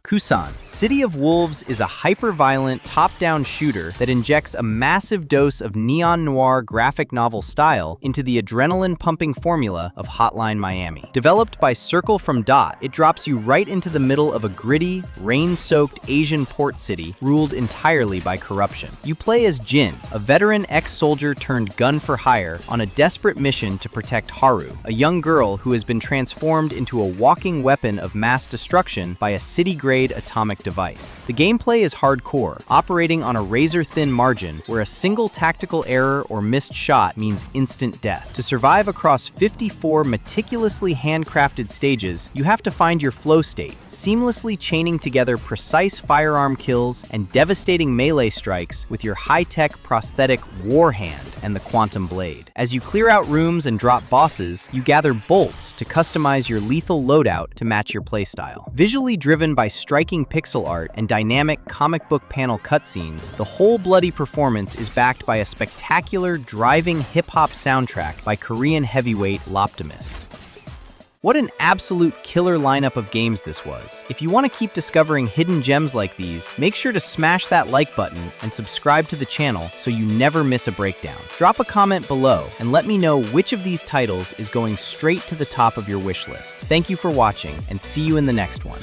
Kusan, City of Wolves is a hyper-violent, top-down shooter that injects a massive dose of neon noir graphic novel style into the adrenaline-pumping formula of Hotline Miami. Developed by Circle from Dot, it drops you right into the middle of a gritty, rain-soaked Asian port city ruled entirely by corruption. You play as Jin, a veteran ex-soldier turned gun-for-hire on a desperate mission to protect Haru, a young girl who has been transformed into a walking weapon of mass destruction by a city-grade atomic device. The gameplay is hardcore, operating on a razor-thin margin where a single tactical error or missed shot means instant death. To survive across 54 meticulously handcrafted stages, you have to find your flow state, seamlessly chaining together precise firearm kills and devastating melee strikes with your high-tech prosthetic war hand and the quantum blade. As you clear out rooms and drop bosses, you gather bolts to customize your lethal loadout to match your playstyle. Visually driven by striking pixel art and dynamic comic book panel cutscenes, the whole bloody performance is backed by a spectacular, driving hip-hop soundtrack by Korean heavyweight Loptimist. What an absolute killer lineup of games this was. If you want to keep discovering hidden gems like these, make sure to smash that like button and subscribe to the channel so you never miss a breakdown. Drop a comment below and let me know which of these titles is going straight to the top of your wish list. Thank you for watching, and see you in the next one.